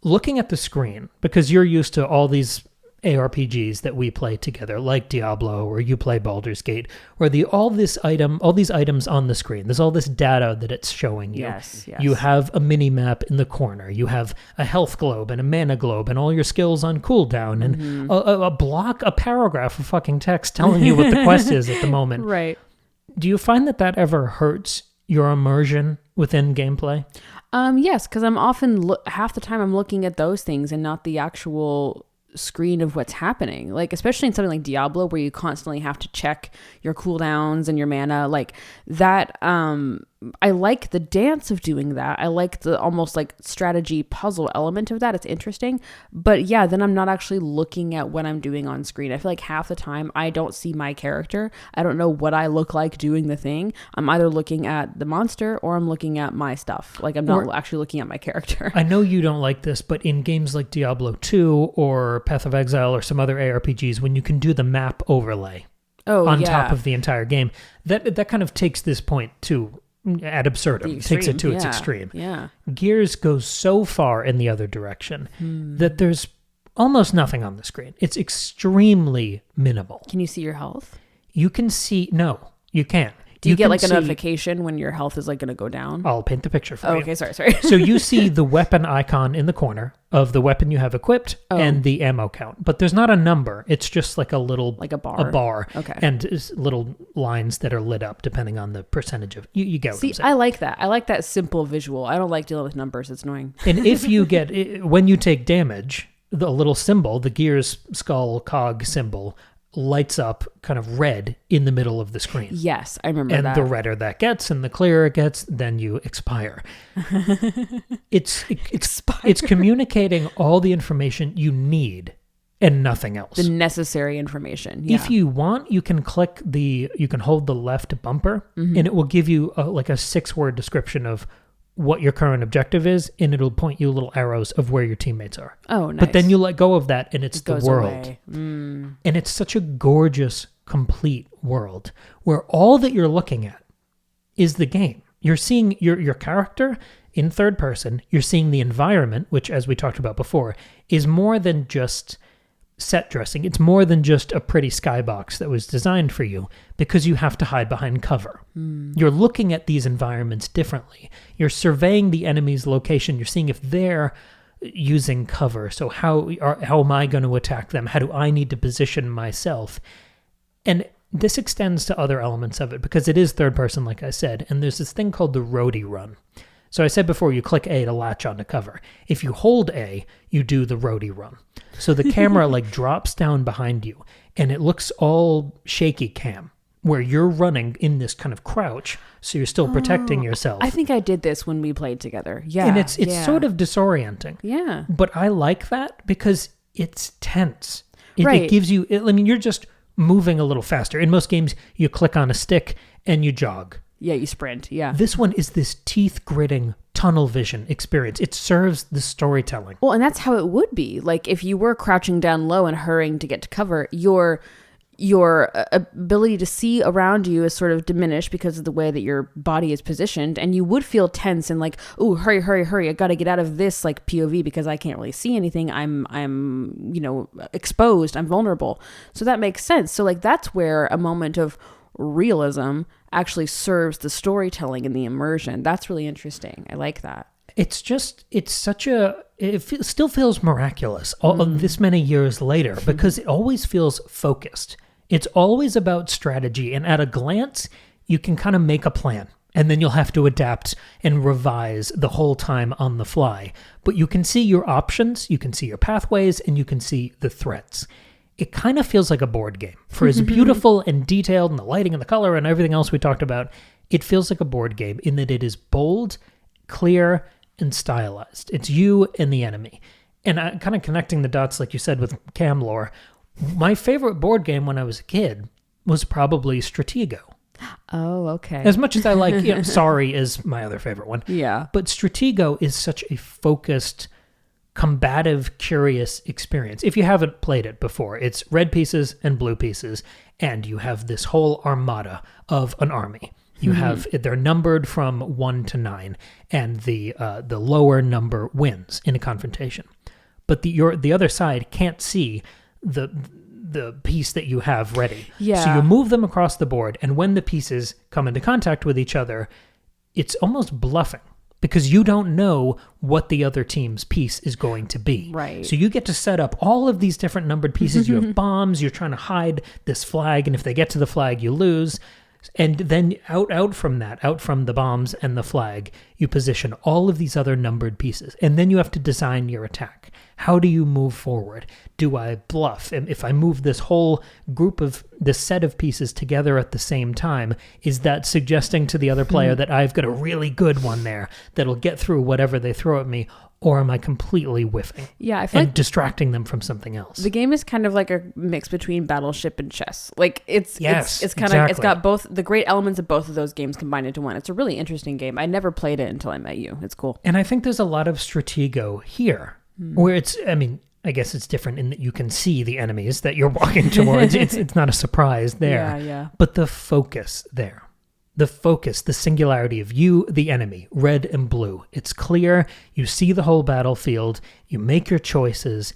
Looking at the screen, because you're used to all these ARPGs that we play together, like Diablo, or you play Baldur's Gate, where all these items on the screen, there's all this data that it's showing you. Yes. You have a mini map in the corner. You have a health globe and a mana globe and all your skills on cooldown and a paragraph of fucking text telling you what the quest is at the moment. Right. Do you find that ever hurts your immersion within gameplay? Yes, because I'm often half the time I'm looking at those things and not the actual screen of what's happening. Like especially in something like Diablo, where you constantly have to check your cooldowns and your mana, like that. I like the dance of doing that. I like the almost like strategy puzzle element of that. It's interesting, but yeah, then I'm not actually looking at what I'm doing on screen. I feel like half the time I don't see my character. I don't know what I look like doing the thing. I'm either looking at the monster or I'm looking at my stuff. Like I'm not actually looking at my character. I know you don't like this, but in games like Diablo 2 or Path of Exile or some other ARPGs, when you can do the map overlay on top of the entire game, that kind of takes this point to ad absurdum, takes it to its extreme. Yeah. Gears goes so far in the other direction that there's almost nothing on the screen. It's extremely minimal. Can you see your health? You can see, no, you can't. Do you get like a notification when your health is like going to go down? I'll paint the picture for you. Okay, sorry. So you see the weapon icon in the corner of the weapon you have equipped and the ammo count. But there's not a number. It's just like a little... Like a bar. A bar. Okay. And little lines that are lit up depending on the percentage of... You get what I'm saying. I like that. I like that simple visual. I don't like dealing with numbers. It's annoying. And if you get... When you take damage, the little symbol, the Gears skull cog symbol, lights up kind of red in the middle of the screen. Yes, I remember that. And the redder that gets and the clearer it gets, then you expire. It's communicating all the information you need and nothing else. The necessary information. Yeah. If you want, you can hold the left bumper and it will give you like a 6-word description of what your current objective is, and it'll point you little arrows of where your teammates are. Oh, nice. But then you let go of that, and it's the world. Mm. And it's such a gorgeous, complete world where all that you're looking at is the game. You're seeing your character in third person. You're seeing the environment, which, as we talked about before, is more than just set dressing. It's more than just a pretty skybox that was designed for you because you have to hide behind cover. You're looking at these environments differently. You're surveying the enemy's location. You're seeing if they're using cover. So how am I going to attack them? How do I need to position myself? And this extends to other elements of it because it is third person, like I said, and there's this thing called the roadie run. So I said before, you click A to latch onto cover. If you hold A, you do the roadie run. So the camera like drops down behind you, and it looks all shaky cam, where you're running in this kind of crouch, so you're still protecting yourself. I think I did this when we played together. Yeah. And it's sort of disorienting. Yeah. But I like that because it's tense. Right. It gives you, you're just moving a little faster. In most games, you click on a stick and you jog. Yeah, you sprint. Yeah. This one is this teeth-gritting, tunnel vision experience. It serves the storytelling. Well, and that's how it would be. Like, if you were crouching down low and hurrying to get to cover, your ability to see around you is sort of diminished because of the way that your body is positioned, and you would feel tense and like, oh, hurry, hurry, hurry! I got to get out of this like POV because I can't really see anything. I'm exposed. I'm vulnerable. So that makes sense. So like that's where a moment of realism actually serves the storytelling and the immersion. That's really interesting. I like that. It still feels miraculous all of this many years later because it always feels focused. It's always about strategy, and at a glance, you can kind of make a plan, and then you'll have to adapt and revise the whole time on the fly. But you can see your options, you can see your pathways, and you can see the threats. It kind of feels like a board game. For as beautiful and detailed and the lighting and the color and everything else we talked about, it feels like a board game in that it is bold, clear, and stylized. It's you and the enemy. And kind of connecting the dots, like you said, with cam lore, my favorite board game when I was a kid was probably Stratego. Oh, okay. As much as I like, Sorry is my other favorite one. Yeah. But Stratego is such a focused, combative, curious experience. If you haven't played it before, it's red pieces and blue pieces, and you have this whole armada of an army. You have, they're numbered from 1 to 9, and the lower number wins in a confrontation. But the other side can't see the piece that you have ready. Yeah. So you move them across the board, and when the pieces come into contact with each other, it's almost bluffing because you don't know what the other team's piece is going to be. Right. So you get to set up all of these different numbered pieces. You have bombs, you're trying to hide this flag, and if they get to the flag, you lose. And then out from the bombs and the flag, you position all of these other numbered pieces. And then you have to design your attack. How do you move forward? Do I bluff? And if I move this whole this set of pieces together at the same time, is that suggesting to the other player that I've got a really good one there that'll get through whatever they throw at me? Or am I completely whiffing? Yeah, I feel like distracting them from something else? The game is kind of like a mix between Battleship and chess. Like it's kind of exactly. It's got both the great elements of both of those games combined into one. It's a really interesting game. I never played it until I met you. It's cool. And I think there's a lot of Stratego here, where I guess it's different in that you can see the enemies that you're walking towards. It's not a surprise there. Yeah. But the focus there. The focus, the singularity of you, the enemy, red and blue. It's clear. You see the whole battlefield. You make your choices.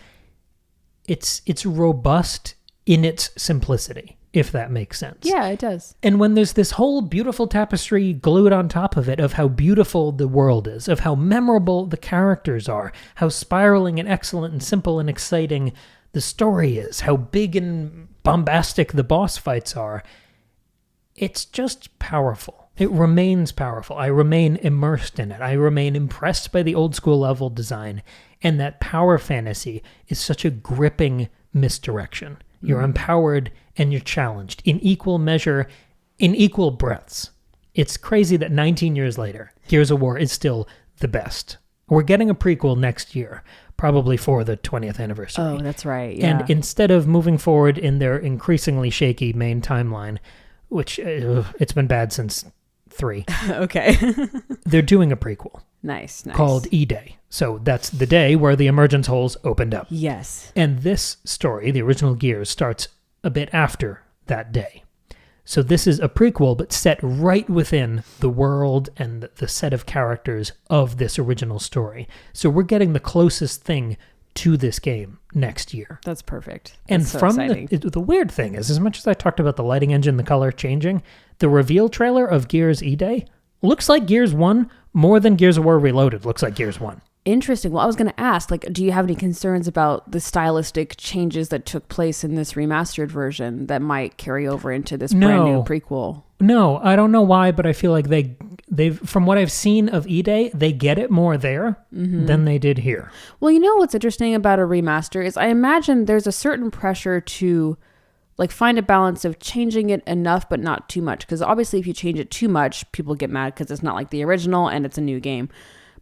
It's robust in its simplicity, if that makes sense. Yeah, it does. And when there's this whole beautiful tapestry glued on top of it of how beautiful the world is, of how memorable the characters are, how spiraling and excellent and simple and exciting the story is, how big and bombastic the boss fights are, it's just powerful. It remains powerful. I remain immersed in it. I remain impressed by the old school level design. And that power fantasy is such a gripping misdirection. You're empowered and you're challenged in equal measure, in equal breaths. It's crazy that 19 years later, Gears of War is still the best. We're getting a prequel next year, probably for the 20th anniversary. Oh, that's right. Yeah. And instead of moving forward in their increasingly shaky main timeline, which it's been bad since 3. Okay. They're doing a prequel. Nice. called E-Day. So that's the day where the emergence holes opened up. Yes. And this story, the original Gears, starts a bit after that day. So this is a prequel, but set right within the world and the set of characters of this original story. So we're getting the closest thing to this game next year. That's perfect. And That's so from exciting. the weird thing is, as much as I talked about the lighting engine, the color changing, the reveal trailer of Gears E-Day looks like Gears 1 more than Gears of War Reloaded looks like Gears 1. Interesting. Well, I was going to ask, like, do you have any concerns about the stylistic changes that took place in this remastered version that might carry over into this brand new prequel? No, I don't know why, but I feel like they've from what I've seen of E-Day, they get it more there than they did here. Well, you know what's interesting about a remaster is I imagine there's a certain pressure to like find a balance of changing it enough but not too much, because obviously if you change it too much, people get mad because it's not like the original and it's a new game.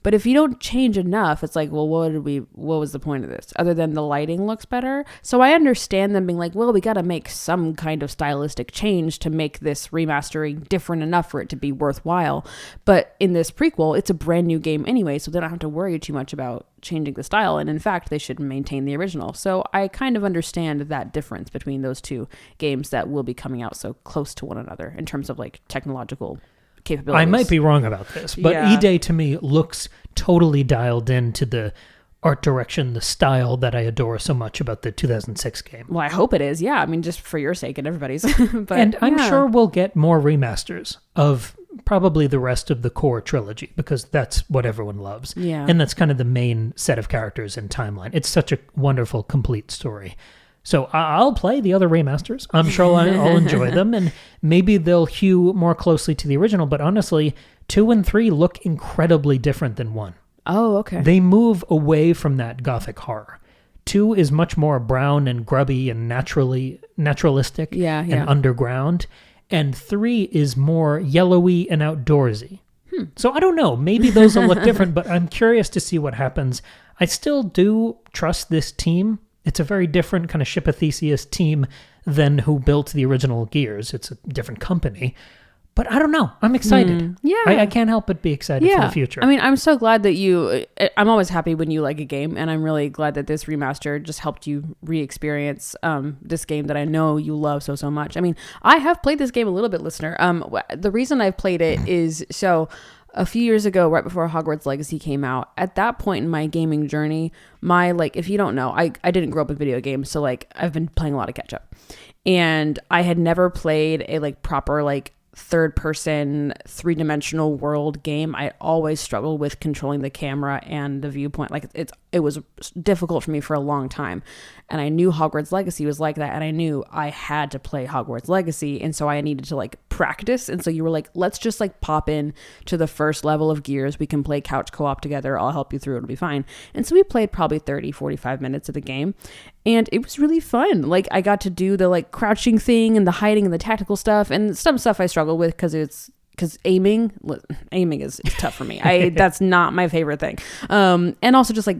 But if you don't change enough, it's like, well, what was the point of this? Other than the lighting looks better. So I understand them being like, well, we got to make some kind of stylistic change to make this remastering different enough for it to be worthwhile. But in this prequel, it's a brand new game anyway, so they don't have to worry too much about changing the style. And in fact, they should maintain the original. So I kind of understand that difference between those two games that will be coming out so close to one another in terms of like technological capabilities. I might be wrong about this, but E-Day to me looks totally dialed into the art direction, the style that I adore so much about the 2006 game. Well, I hope it is. Yeah, I mean, just for your sake and everybody's. But, and I'm sure we'll get more remasters of probably the rest of the core trilogy, because that's what everyone loves. Yeah. And that's kind of the main set of characters and timeline. It's such a wonderful, complete story. So I'll play the other remasters. I'm sure I'll enjoy them, and maybe they'll hew more closely to the original. But honestly, 2 and 3 look incredibly different than 1. Oh, okay. They move away from that gothic horror. 2 is much more brown and grubby and naturalistic and underground. And 3 is more yellowy and outdoorsy. So I don't know. Maybe those will look different, but I'm curious to see what happens. I still do trust this team. It's a very different kind of Ship of Theseus team than who built the original Gears. It's a different company. But I don't know. I'm excited. Yeah. I can't help but be excited for the future. I mean, I'm so glad that I'm always happy when you like a game, and I'm really glad that this remaster just helped you re-experience this game that I know you love so much. I mean, I have played this game a little bit, listener. The reason I've played it is a few years ago, right before Hogwarts Legacy came out, at that point in my gaming journey, if you don't know, I didn't grow up with video games, so I've been playing a lot of catch up. And I had never played a proper third person 3-dimensional world game. I always struggled with controlling the camera and the viewpoint. It was difficult for me for a long time. And I knew Hogwarts Legacy was like that, and I knew I had to play Hogwarts Legacy, and so I needed to practice. And so you were like, let's just pop in to the first level of Gears. We can play couch co-op together. I'll help you through. It'll be fine. And so we played probably 30-45 minutes of the game, and it was really fun. I got to do the crouching thing and the hiding and the tactical stuff, and some stuff I struggle with because aiming is tough for me. That's not my favorite thing. And also just a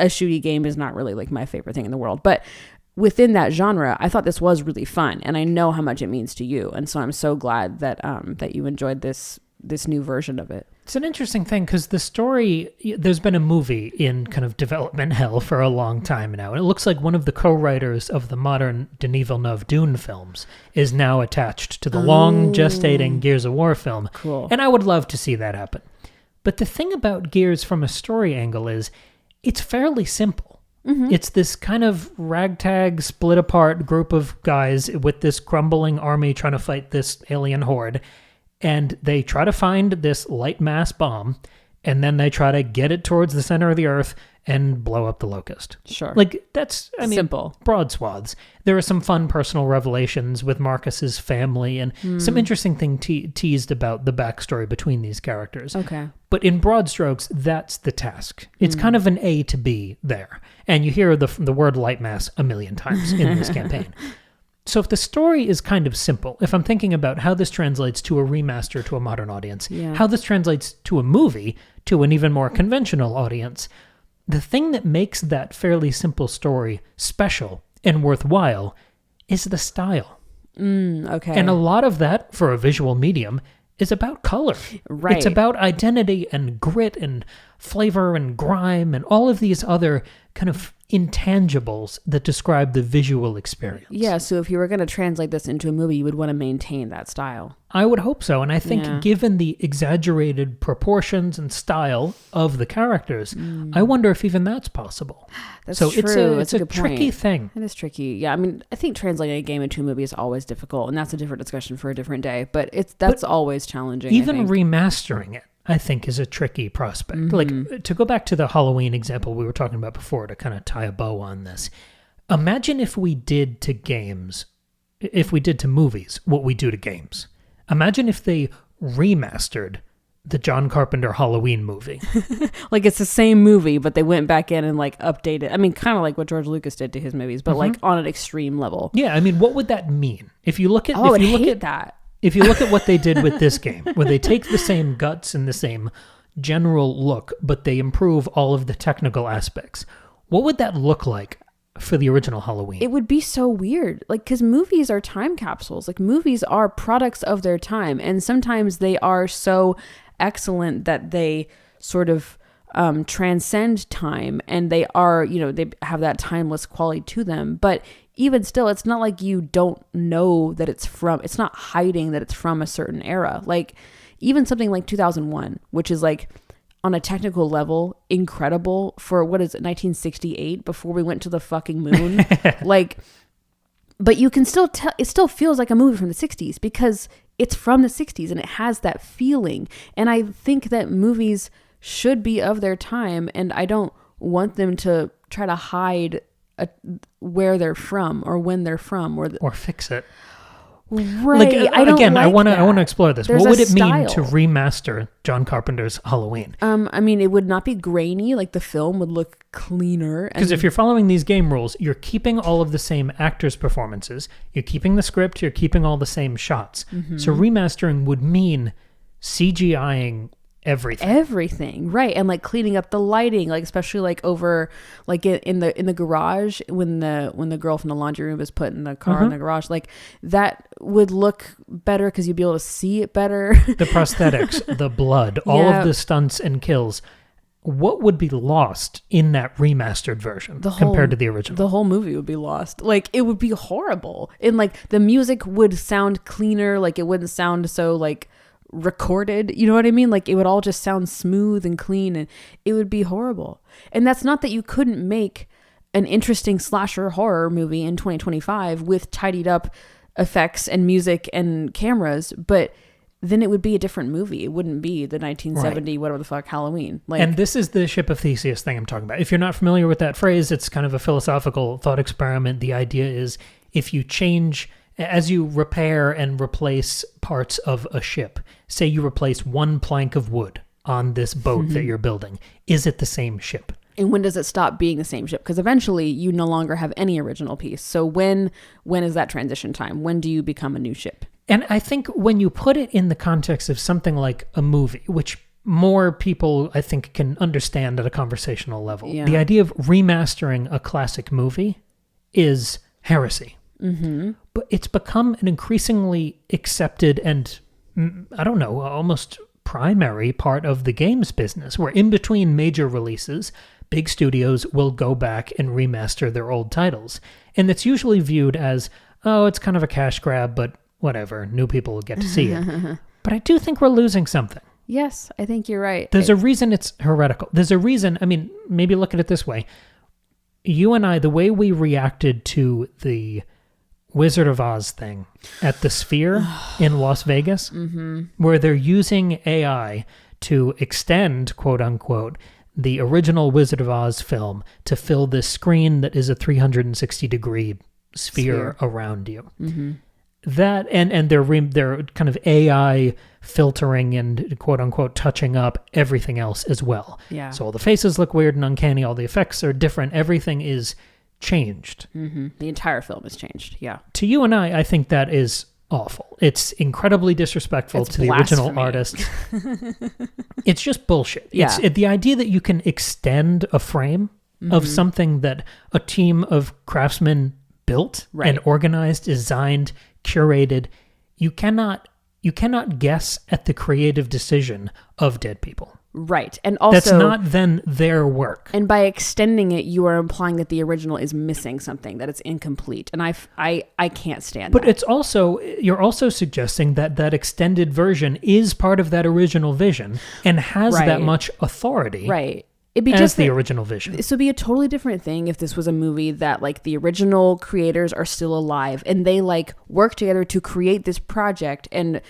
shooty game is not really my favorite thing in the world. But within that genre, I thought this was really fun, and I know how much it means to you. And so I'm so glad that that you enjoyed this new version of it. It's an interesting thing because the story, there's been a movie in kind of development hell for a long time now. And it looks like one of the co-writers of the modern Denis Villeneuve Dune films is now attached to the long gestating Gears of War film. Cool. And I would love to see that happen. But the thing about Gears from a story angle is it's fairly simple. Mm-hmm. It's this kind of ragtag, split apart group of guys with this crumbling army trying to fight this alien horde. And they try to find this light mass bomb, and then they try to get it towards the center of the earth and blow up the locust. Sure. That's, simple. Broad swaths. There are some fun personal revelations with Marcus's family and some interesting thing teased about the backstory between these characters. Okay. But in broad strokes, that's the task. It's kind of an A to B there. And you hear the word light mass a million times in this campaign. So if the story is kind of simple, if I'm thinking about how this translates to a remaster to a modern audience, how this translates to a movie to an even more conventional audience, the thing that makes that fairly simple story special and worthwhile is the style. Okay. And a lot of that, for a visual medium, is about color. Right. It's about identity and grit and flavor and grime and all of these other kind of intangibles that describe the visual experience. Yeah, so if you were going to translate this into a movie, you would want to maintain that style. I would hope so. And I think given the exaggerated proportions and style of the characters, I wonder if even that's possible. That's so true. It's a tricky thing. It is tricky. Yeah, I mean, I think translating a game into a movie is always difficult, and that's a different discussion for a different day. But that's always challenging. Even remastering it, I think, is a tricky prospect. Like, to go back to the Halloween example we were talking about before, to kind of tie a bow on this, imagine if we did to movies what we do to games. Imagine if they remastered the John Carpenter Halloween movie. Like, it's the same movie, but they went back in and like updated. I mean, kind of like what George Lucas did to his movies, but like on an extreme level. Yeah, I mean, what would that mean? If you look at that. If you look at what they did with this game, where they take the same guts and the same general look, but they improve all of the technical aspects, what would that look like for the original Halloween? It would be so weird. Like, because movies are time capsules. Like, movies are products of their time. And sometimes they are so excellent that they sort of transcend time, and they are, they have that timeless quality to them. But even still, it's not like you don't know that it's not hiding that it's from a certain era. Like, even something like 2001, which is like on a technical level incredible for, 1968, before we went to the fucking moon. Like, but you can still tell, it still feels like a movie from the 60s because it's from the 60s and it has that feeling. And I think that movies should be of their time, and I don't want them to try to hide where they're from or when they're from or fix it. Right. I want to explore this. What would it mean to remaster John Carpenter's Halloween? I mean, it would not be grainy. Like, the film would look cleaner. Because if you're following these game rules, you're keeping all of the same actors' performances. You're keeping the script. You're keeping all the same shots. So remastering would mean CGIing everything, right? And like cleaning up the lighting, like especially like over like in the garage when the girl from the laundry room is put in the car in the garage, like that would look better because you'd be able to see it better. The prosthetics, the blood, all of the stunts and kills. What would be lost in that remastered version compared to the original? The whole movie would be lost. Like, it would be horrible. And like the music would sound cleaner. Like, it wouldn't sound so like recorded, you know what I mean? Like, it would all just sound smooth and clean, and it would be horrible. And that's not that you couldn't make an interesting slasher horror movie in 2025 with tidied up effects and music and cameras, but then it would be a different movie. It wouldn't be the 1970 whatever the fuck Halloween. Like, and this is the Ship of Theseus thing I'm talking about. If you're not familiar with that phrase, it's kind of a philosophical thought experiment. The idea is, if you change, as you repair and replace parts of a ship, say you replace one plank of wood on this boat that you're building, is it the same ship? And when does it stop being the same ship? Because eventually you no longer have any original piece. So when is that transition time? When do you become a new ship? And I think when you put it in the context of something like a movie, which more people, I think, can understand at a conversational level, the idea of remastering a classic movie is heresy. But it's become an increasingly accepted and, I don't know, almost primary part of the games business, where in between major releases, big studios will go back and remaster their old titles. And it's usually viewed as, oh, it's kind of a cash grab, but whatever, new people will get to see it. But I do think we're losing something. Yes, I think you're right. There's a reason it's heretical. There's a reason, I mean, maybe look at it this way. You and I, the way we reacted to the Wizard of Oz thing at the Sphere in Las Vegas, where they're using AI to extend, quote unquote, the original Wizard of Oz film to fill this screen that is a 360-degree sphere around you. That and they're kind of AI filtering and quote unquote touching up everything else as well. Yeah. So all the faces look weird and uncanny. All the effects are different. Everything is changed. The entire film is changed. Yeah. To you and I think that is awful. It's incredibly disrespectful to the original artist. It's just bullshit. Yeah. It's the idea that you can extend a frame of something that a team of craftsmen built and organized, designed, curated. You cannot you cannot guess at the creative decision of dead people. Right. And also, that's not then their work. And by extending it, you are implying that the original is missing something, that it's incomplete. And I can't stand that. But it's also, you're also suggesting that that extended version is part of that original vision and has that much authority. Right. It'd be as the original vision. This would be a totally different thing if this was a movie that like the original creators are still alive and they like work together to create this project and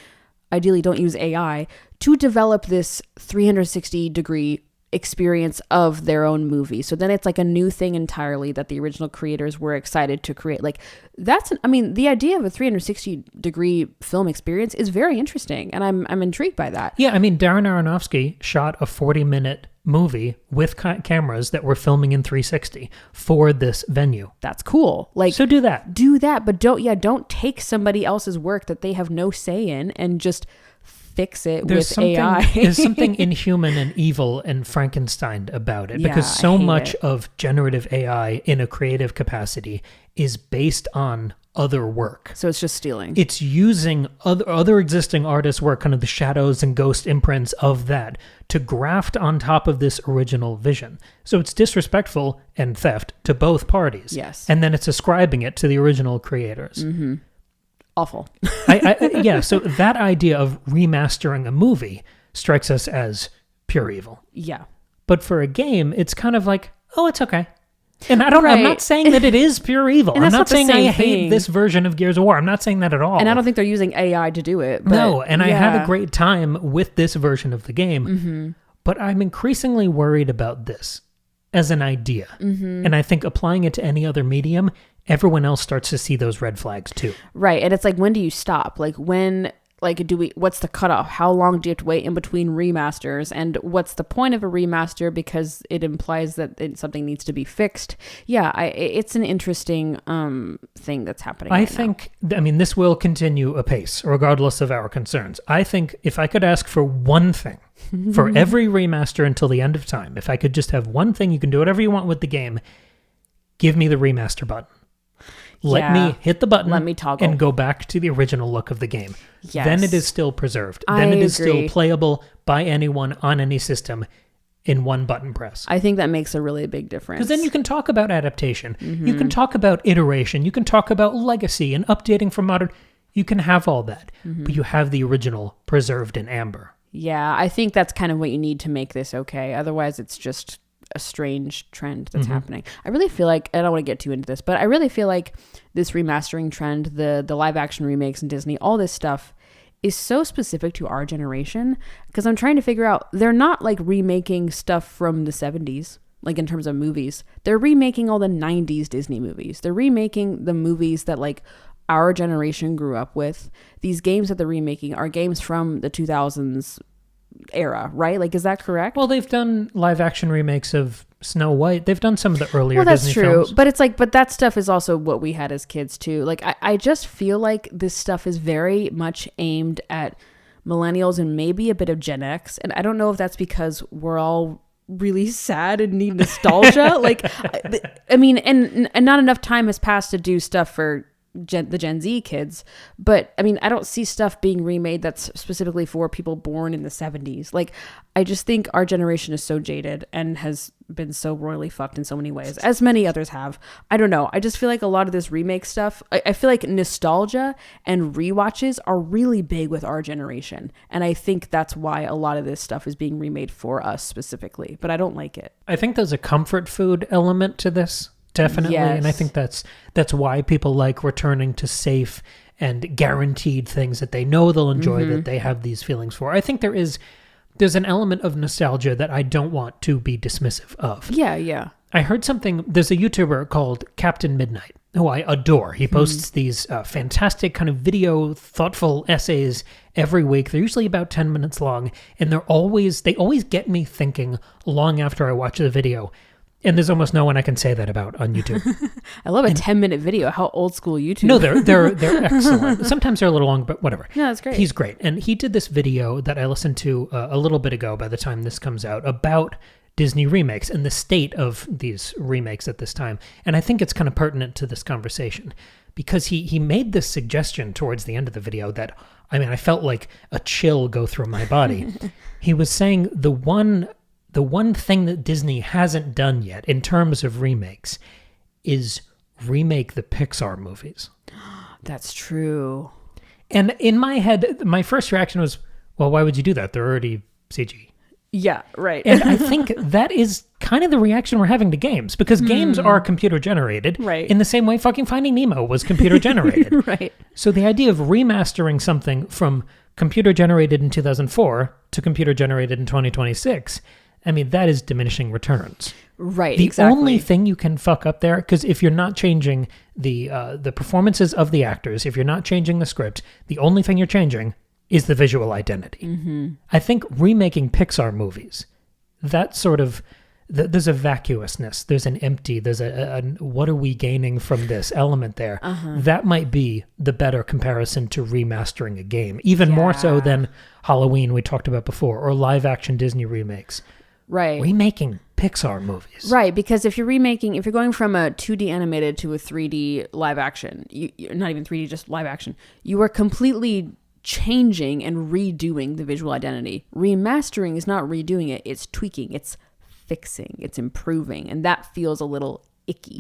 ideally don't use AI to develop this 360-degree experience of their own movie. So then it's like a new thing entirely that the original creators were excited to create. Like the idea of a 360-degree film experience is very interesting, and I'm intrigued by that. Yeah, I mean, Darren Aronofsky shot a 40-minute movie with cameras that were filming in 360 for this venue. That's cool. Like, so do that, but don't take somebody else's work that they have no say in and just fix it with AI. There's something inhuman and evil and Frankenstein about it, because so much of generative AI in a creative capacity is based on other work. So it's just stealing. It's using other existing artists' work, kind of the shadows and ghost imprints of that, to graft on top of this original vision. So it's disrespectful and theft to both parties. Yes. And then it's ascribing it to the original creators. Mm-hmm. Awful. Yeah, so that idea of remastering a movie strikes us as pure evil. Yeah. But for a game, it's kind of like, oh, it's okay. And I'm not saying that it is pure evil. I'm not saying I hate this version of Gears of War. I'm not saying that at all. And I don't think they're using AI to do it. But no, and I had a great time with this version of the game. Mm-hmm. But I'm increasingly worried about this as an idea. Mm-hmm. And I think applying it to any other medium, everyone else starts to see those red flags too. Right. And it's like, when do you stop? Like, what's the cutoff? How long do you have to wait in between remasters? And what's the point of a remaster? Because it implies that something needs to be fixed. Yeah, it's an interesting thing that's happening. I think this will continue apace, regardless of our concerns. I think if I could ask for one thing for every remaster until the end of time, if I could just have one thing, you can do whatever you want with the game, give me the remaster button. Let me hit the button. Let me toggle. And go back to the original look of the game. Yes. Then it is still preserved. Then it is still playable by anyone on any system in one button press. I think that makes a really big difference. Because then you can talk about adaptation. Mm-hmm. You can talk about iteration. You can talk about legacy and updating from modern. You can have all that. Mm-hmm. But you have the original preserved in amber. Yeah, I think that's kind of what you need to make this okay. Otherwise, it's just a strange trend that's happening. I really feel like, I don't want to get too into this, but I really feel like this remastering trend, the live action remakes in Disney, all this stuff is so specific to our generation, because I'm trying to figure out, they're not like remaking stuff from the 70s, like in terms of movies. They're remaking all the 90s Disney movies. They're remaking the movies that like our generation grew up with. These games that they're remaking are games from the 2000s era, right? Like, is that correct? Well, they've done live action remakes of Snow White. They've done some of the earlier Disney films. But it's like, but that stuff is also what we had as kids too. Like, I just feel like this stuff is very much aimed at millennials and maybe a bit of Gen X. And I don't know if that's because we're all really sad and need nostalgia. Like, I mean, and not enough time has passed to do stuff for the Gen Z kids, but I mean, I don't see stuff being remade that's specifically for people born in the 70s. Like, I just think our generation is so jaded and has been so royally fucked in so many ways, as many others have. I don't know. I just feel like a lot of this remake stuff, I feel like nostalgia and rewatches are really big with our generation. And I think that's why a lot of this stuff is being remade for us specifically, but I don't like it. I think there's a comfort food element to this. Definitely. Yes. And I think that's why people like returning to safe and guaranteed things that they know they'll enjoy, that they have these feelings for. I think there's an element of nostalgia that I don't want to be dismissive of. Yeah. I heard something, there's a YouTuber called Captain Midnight, who I adore. He posts these fantastic kind of video, thoughtful essays every week. They're usually about 10 minutes long, and they always get me thinking long after I watch the video. And there's almost no one I can say that about on YouTube. I love a 10-minute video. How old school YouTube. No, they're excellent. Sometimes they're a little long, but whatever. No, that's great. He's great. And he did this video that I listened to a little bit ago by the time this comes out about Disney remakes and the state of these remakes at this time. And I think it's kind of pertinent to this conversation because he made this suggestion towards the end of the video that I mean, I felt like a chill go through my body. He was saying the one thing that Disney hasn't done yet in terms of remakes is remake the Pixar movies. That's true. And in my head, my first reaction was, well, why would you do that? They're already CG. Yeah, right. And I think that is kind of the reaction we're having to games, because games are computer generated, right? In the same way fucking Finding Nemo was computer generated. Right. So the idea of remastering something from computer generated in 2004 to computer generated in 2026, I mean, that is diminishing returns. Right, the exactly. only thing you can fuck up there, because if you're not changing the performances of the actors, if you're not changing the script, the only thing you're changing is the visual identity. Mm-hmm. I think remaking Pixar movies, that sort of, there's a vacuousness, there's an empty, there's a what are we gaining from this element there? That might be the better comparison to remastering a game, even more so than Halloween we talked about before, or live action Disney remakes. Right. Remaking Pixar movies. Right, because if you're going from a 2D animated to a 3D live action, you're not even 3D, just live action, you are completely changing and redoing the visual identity. Remastering is not redoing it, it's tweaking, it's fixing, it's improving, and that feels a little icky.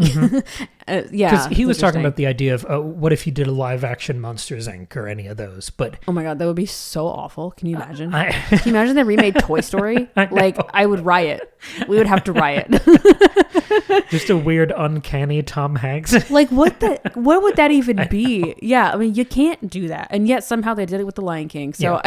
Because he was talking about the idea of what if you did a live action Monsters Inc. or any of those, but oh my god, that would be so awful. Can you imagine? Can you imagine they remade Toy Story? I would riot. We would have to riot. Just a weird uncanny Tom Hanks. Like what would that even be? Yeah, I mean, you can't do that, and yet somehow they did it with the Lion King. So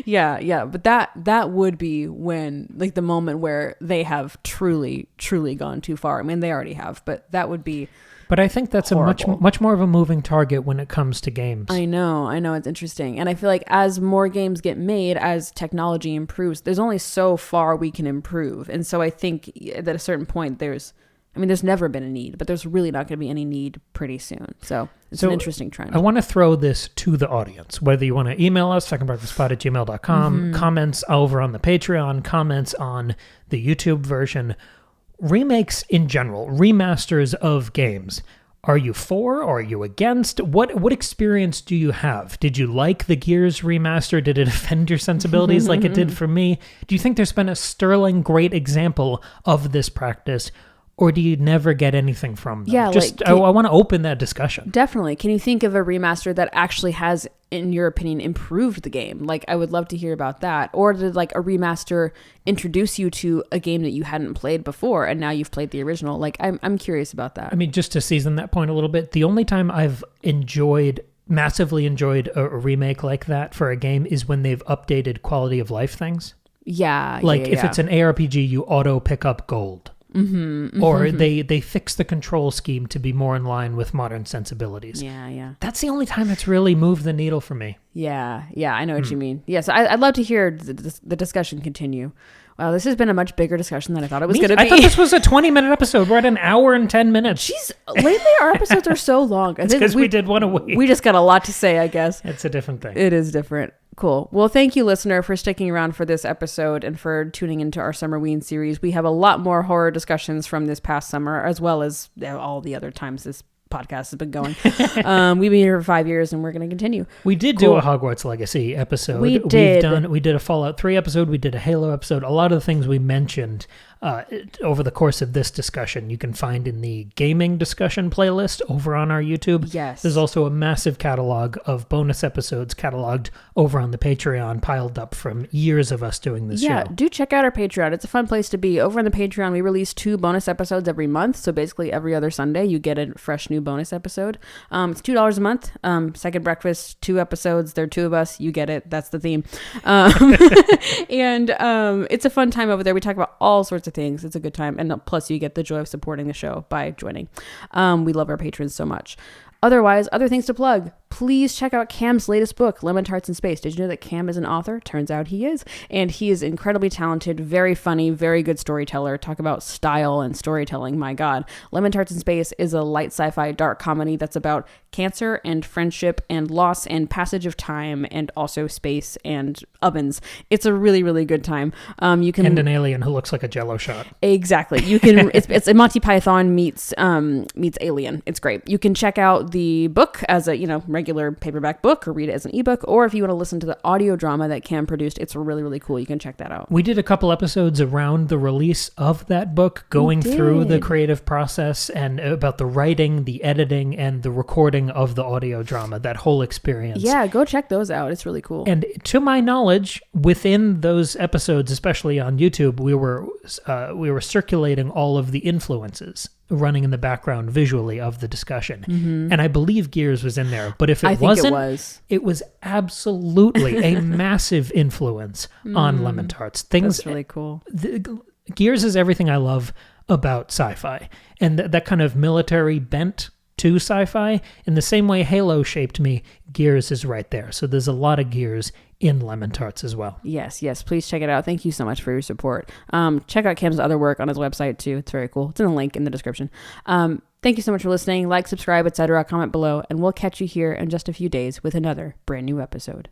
yeah, but that would be when, like, the moment where they have truly gone too far. I mean, they already have, but that would be. But I think that's horrible. much more of a moving target when it comes to games. I know, it's interesting, and I feel like as more games get made, as technology improves, there's only so far we can improve, and so I think that at a certain point there's never been a need, but there's really not going to be any need pretty soon. So it's an interesting trend. I want to throw this to the audience, whether you want to email us, secondbreakfastpod@gmail.com, comments over on the Patreon, comments on the YouTube version. Remakes in general, remasters of games. Are you for or are you against? What experience do you have? Did you like the Gears remaster? Did it offend your sensibilities like it did for me? Do you think there's been a sterling great example of this practice? Or do you never get anything from them? Yeah, I want to open that discussion. Definitely. Can you think of a remaster that actually has, in your opinion, improved the game? Like, I would love to hear about that. Or did, like, a remaster introduce you to a game that you hadn't played before and now you've played the original? Like, I'm curious about that. I mean, just to season that point a little bit, the only time I've massively enjoyed a remake like that for a game is when they've updated quality of life things. Yeah. If it's an ARPG, you auto pick up gold. Or they fix the control scheme to be more in line with modern sensibilities. Yeah. That's the only time it's really moved the needle for me. Yeah, I know what you mean. Yes, I'd love to hear the discussion continue. Wow, this has been a much bigger discussion than I thought it was going to be. I thought this was a 20-minute episode. We're at an hour and 10 minutes. Jeez, lately our episodes are so long. It's because we did one a week. We just got a lot to say, I guess. It's a different thing. It is different. Cool. Well, thank you, listener, for sticking around for this episode and for tuning into our Summerween series. We have a lot more horror discussions from this past summer, as well as all the other times this podcast has been going. We've been here for 5 years and we're going to continue. We did do a Hogwarts Legacy episode. We did. We did a Fallout 3 episode. We did a Halo episode. A lot of the things we mentioned over the course of this discussion, you can find in the gaming discussion playlist over on our YouTube. Yes. There's also a massive catalog of bonus episodes cataloged over on the Patreon, piled up from years of us doing this show. Yeah, do check out our Patreon. It's a fun place to be. Over on the Patreon, we release 2 bonus episodes every month. So basically every other Sunday, you get a fresh new bonus episode. It's $2 a month. Second Breakfast, 2 episodes. There are 2 of us. You get it. That's the theme. And it's a fun time over there. We talk about all sorts of things. It's a good time. And plus you get the joy of supporting the show by joining. We love our patrons so much. Otherwise, other things to plug. Please check out Cam's latest book, Lemon Tarts in Space. Did you know that Cam is an author? Turns out he is. And he is incredibly talented, very funny, very good storyteller. Talk about style and storytelling. My God. Lemon Tarts in Space is a light sci-fi dark comedy that's about cancer and friendship and loss and passage of time and also space and ovens. It's a really, really good time. You can, and an alien who looks like a Jell-O shot. Exactly. You can. It's a Monty Python meets Alien. It's great. You can check out the book as a regular regular paperback book or read it as an ebook, or if you want to listen to the audio drama that Cam produced, it's really, really cool. You can check that out. We did a couple episodes around the release of that book, going through the creative process and about the writing, the editing, and the recording of the audio drama, that whole experience. Yeah, go check those out. It's really cool. And to my knowledge, within those episodes, especially on YouTube, we were circulating all of the influences running in the background visually of the discussion. And I believe Gears was in there, but if it wasn't, it was absolutely a massive influence on Lemon Tarts. That's really cool. Gears is everything I love about sci-fi, and that kind of military bent to sci-fi. In the same way Halo shaped me, Gears is right there. So there's a lot of Gears in Lemon Tarts as well. Yes, please check it out. Thank you so much for your support. Check out Cam's other work on his website too. It's very cool. It's in the link in the description. Thank you so much for listening. Like, subscribe, etc. Comment below, and we'll catch you here in just a few days with another brand new episode.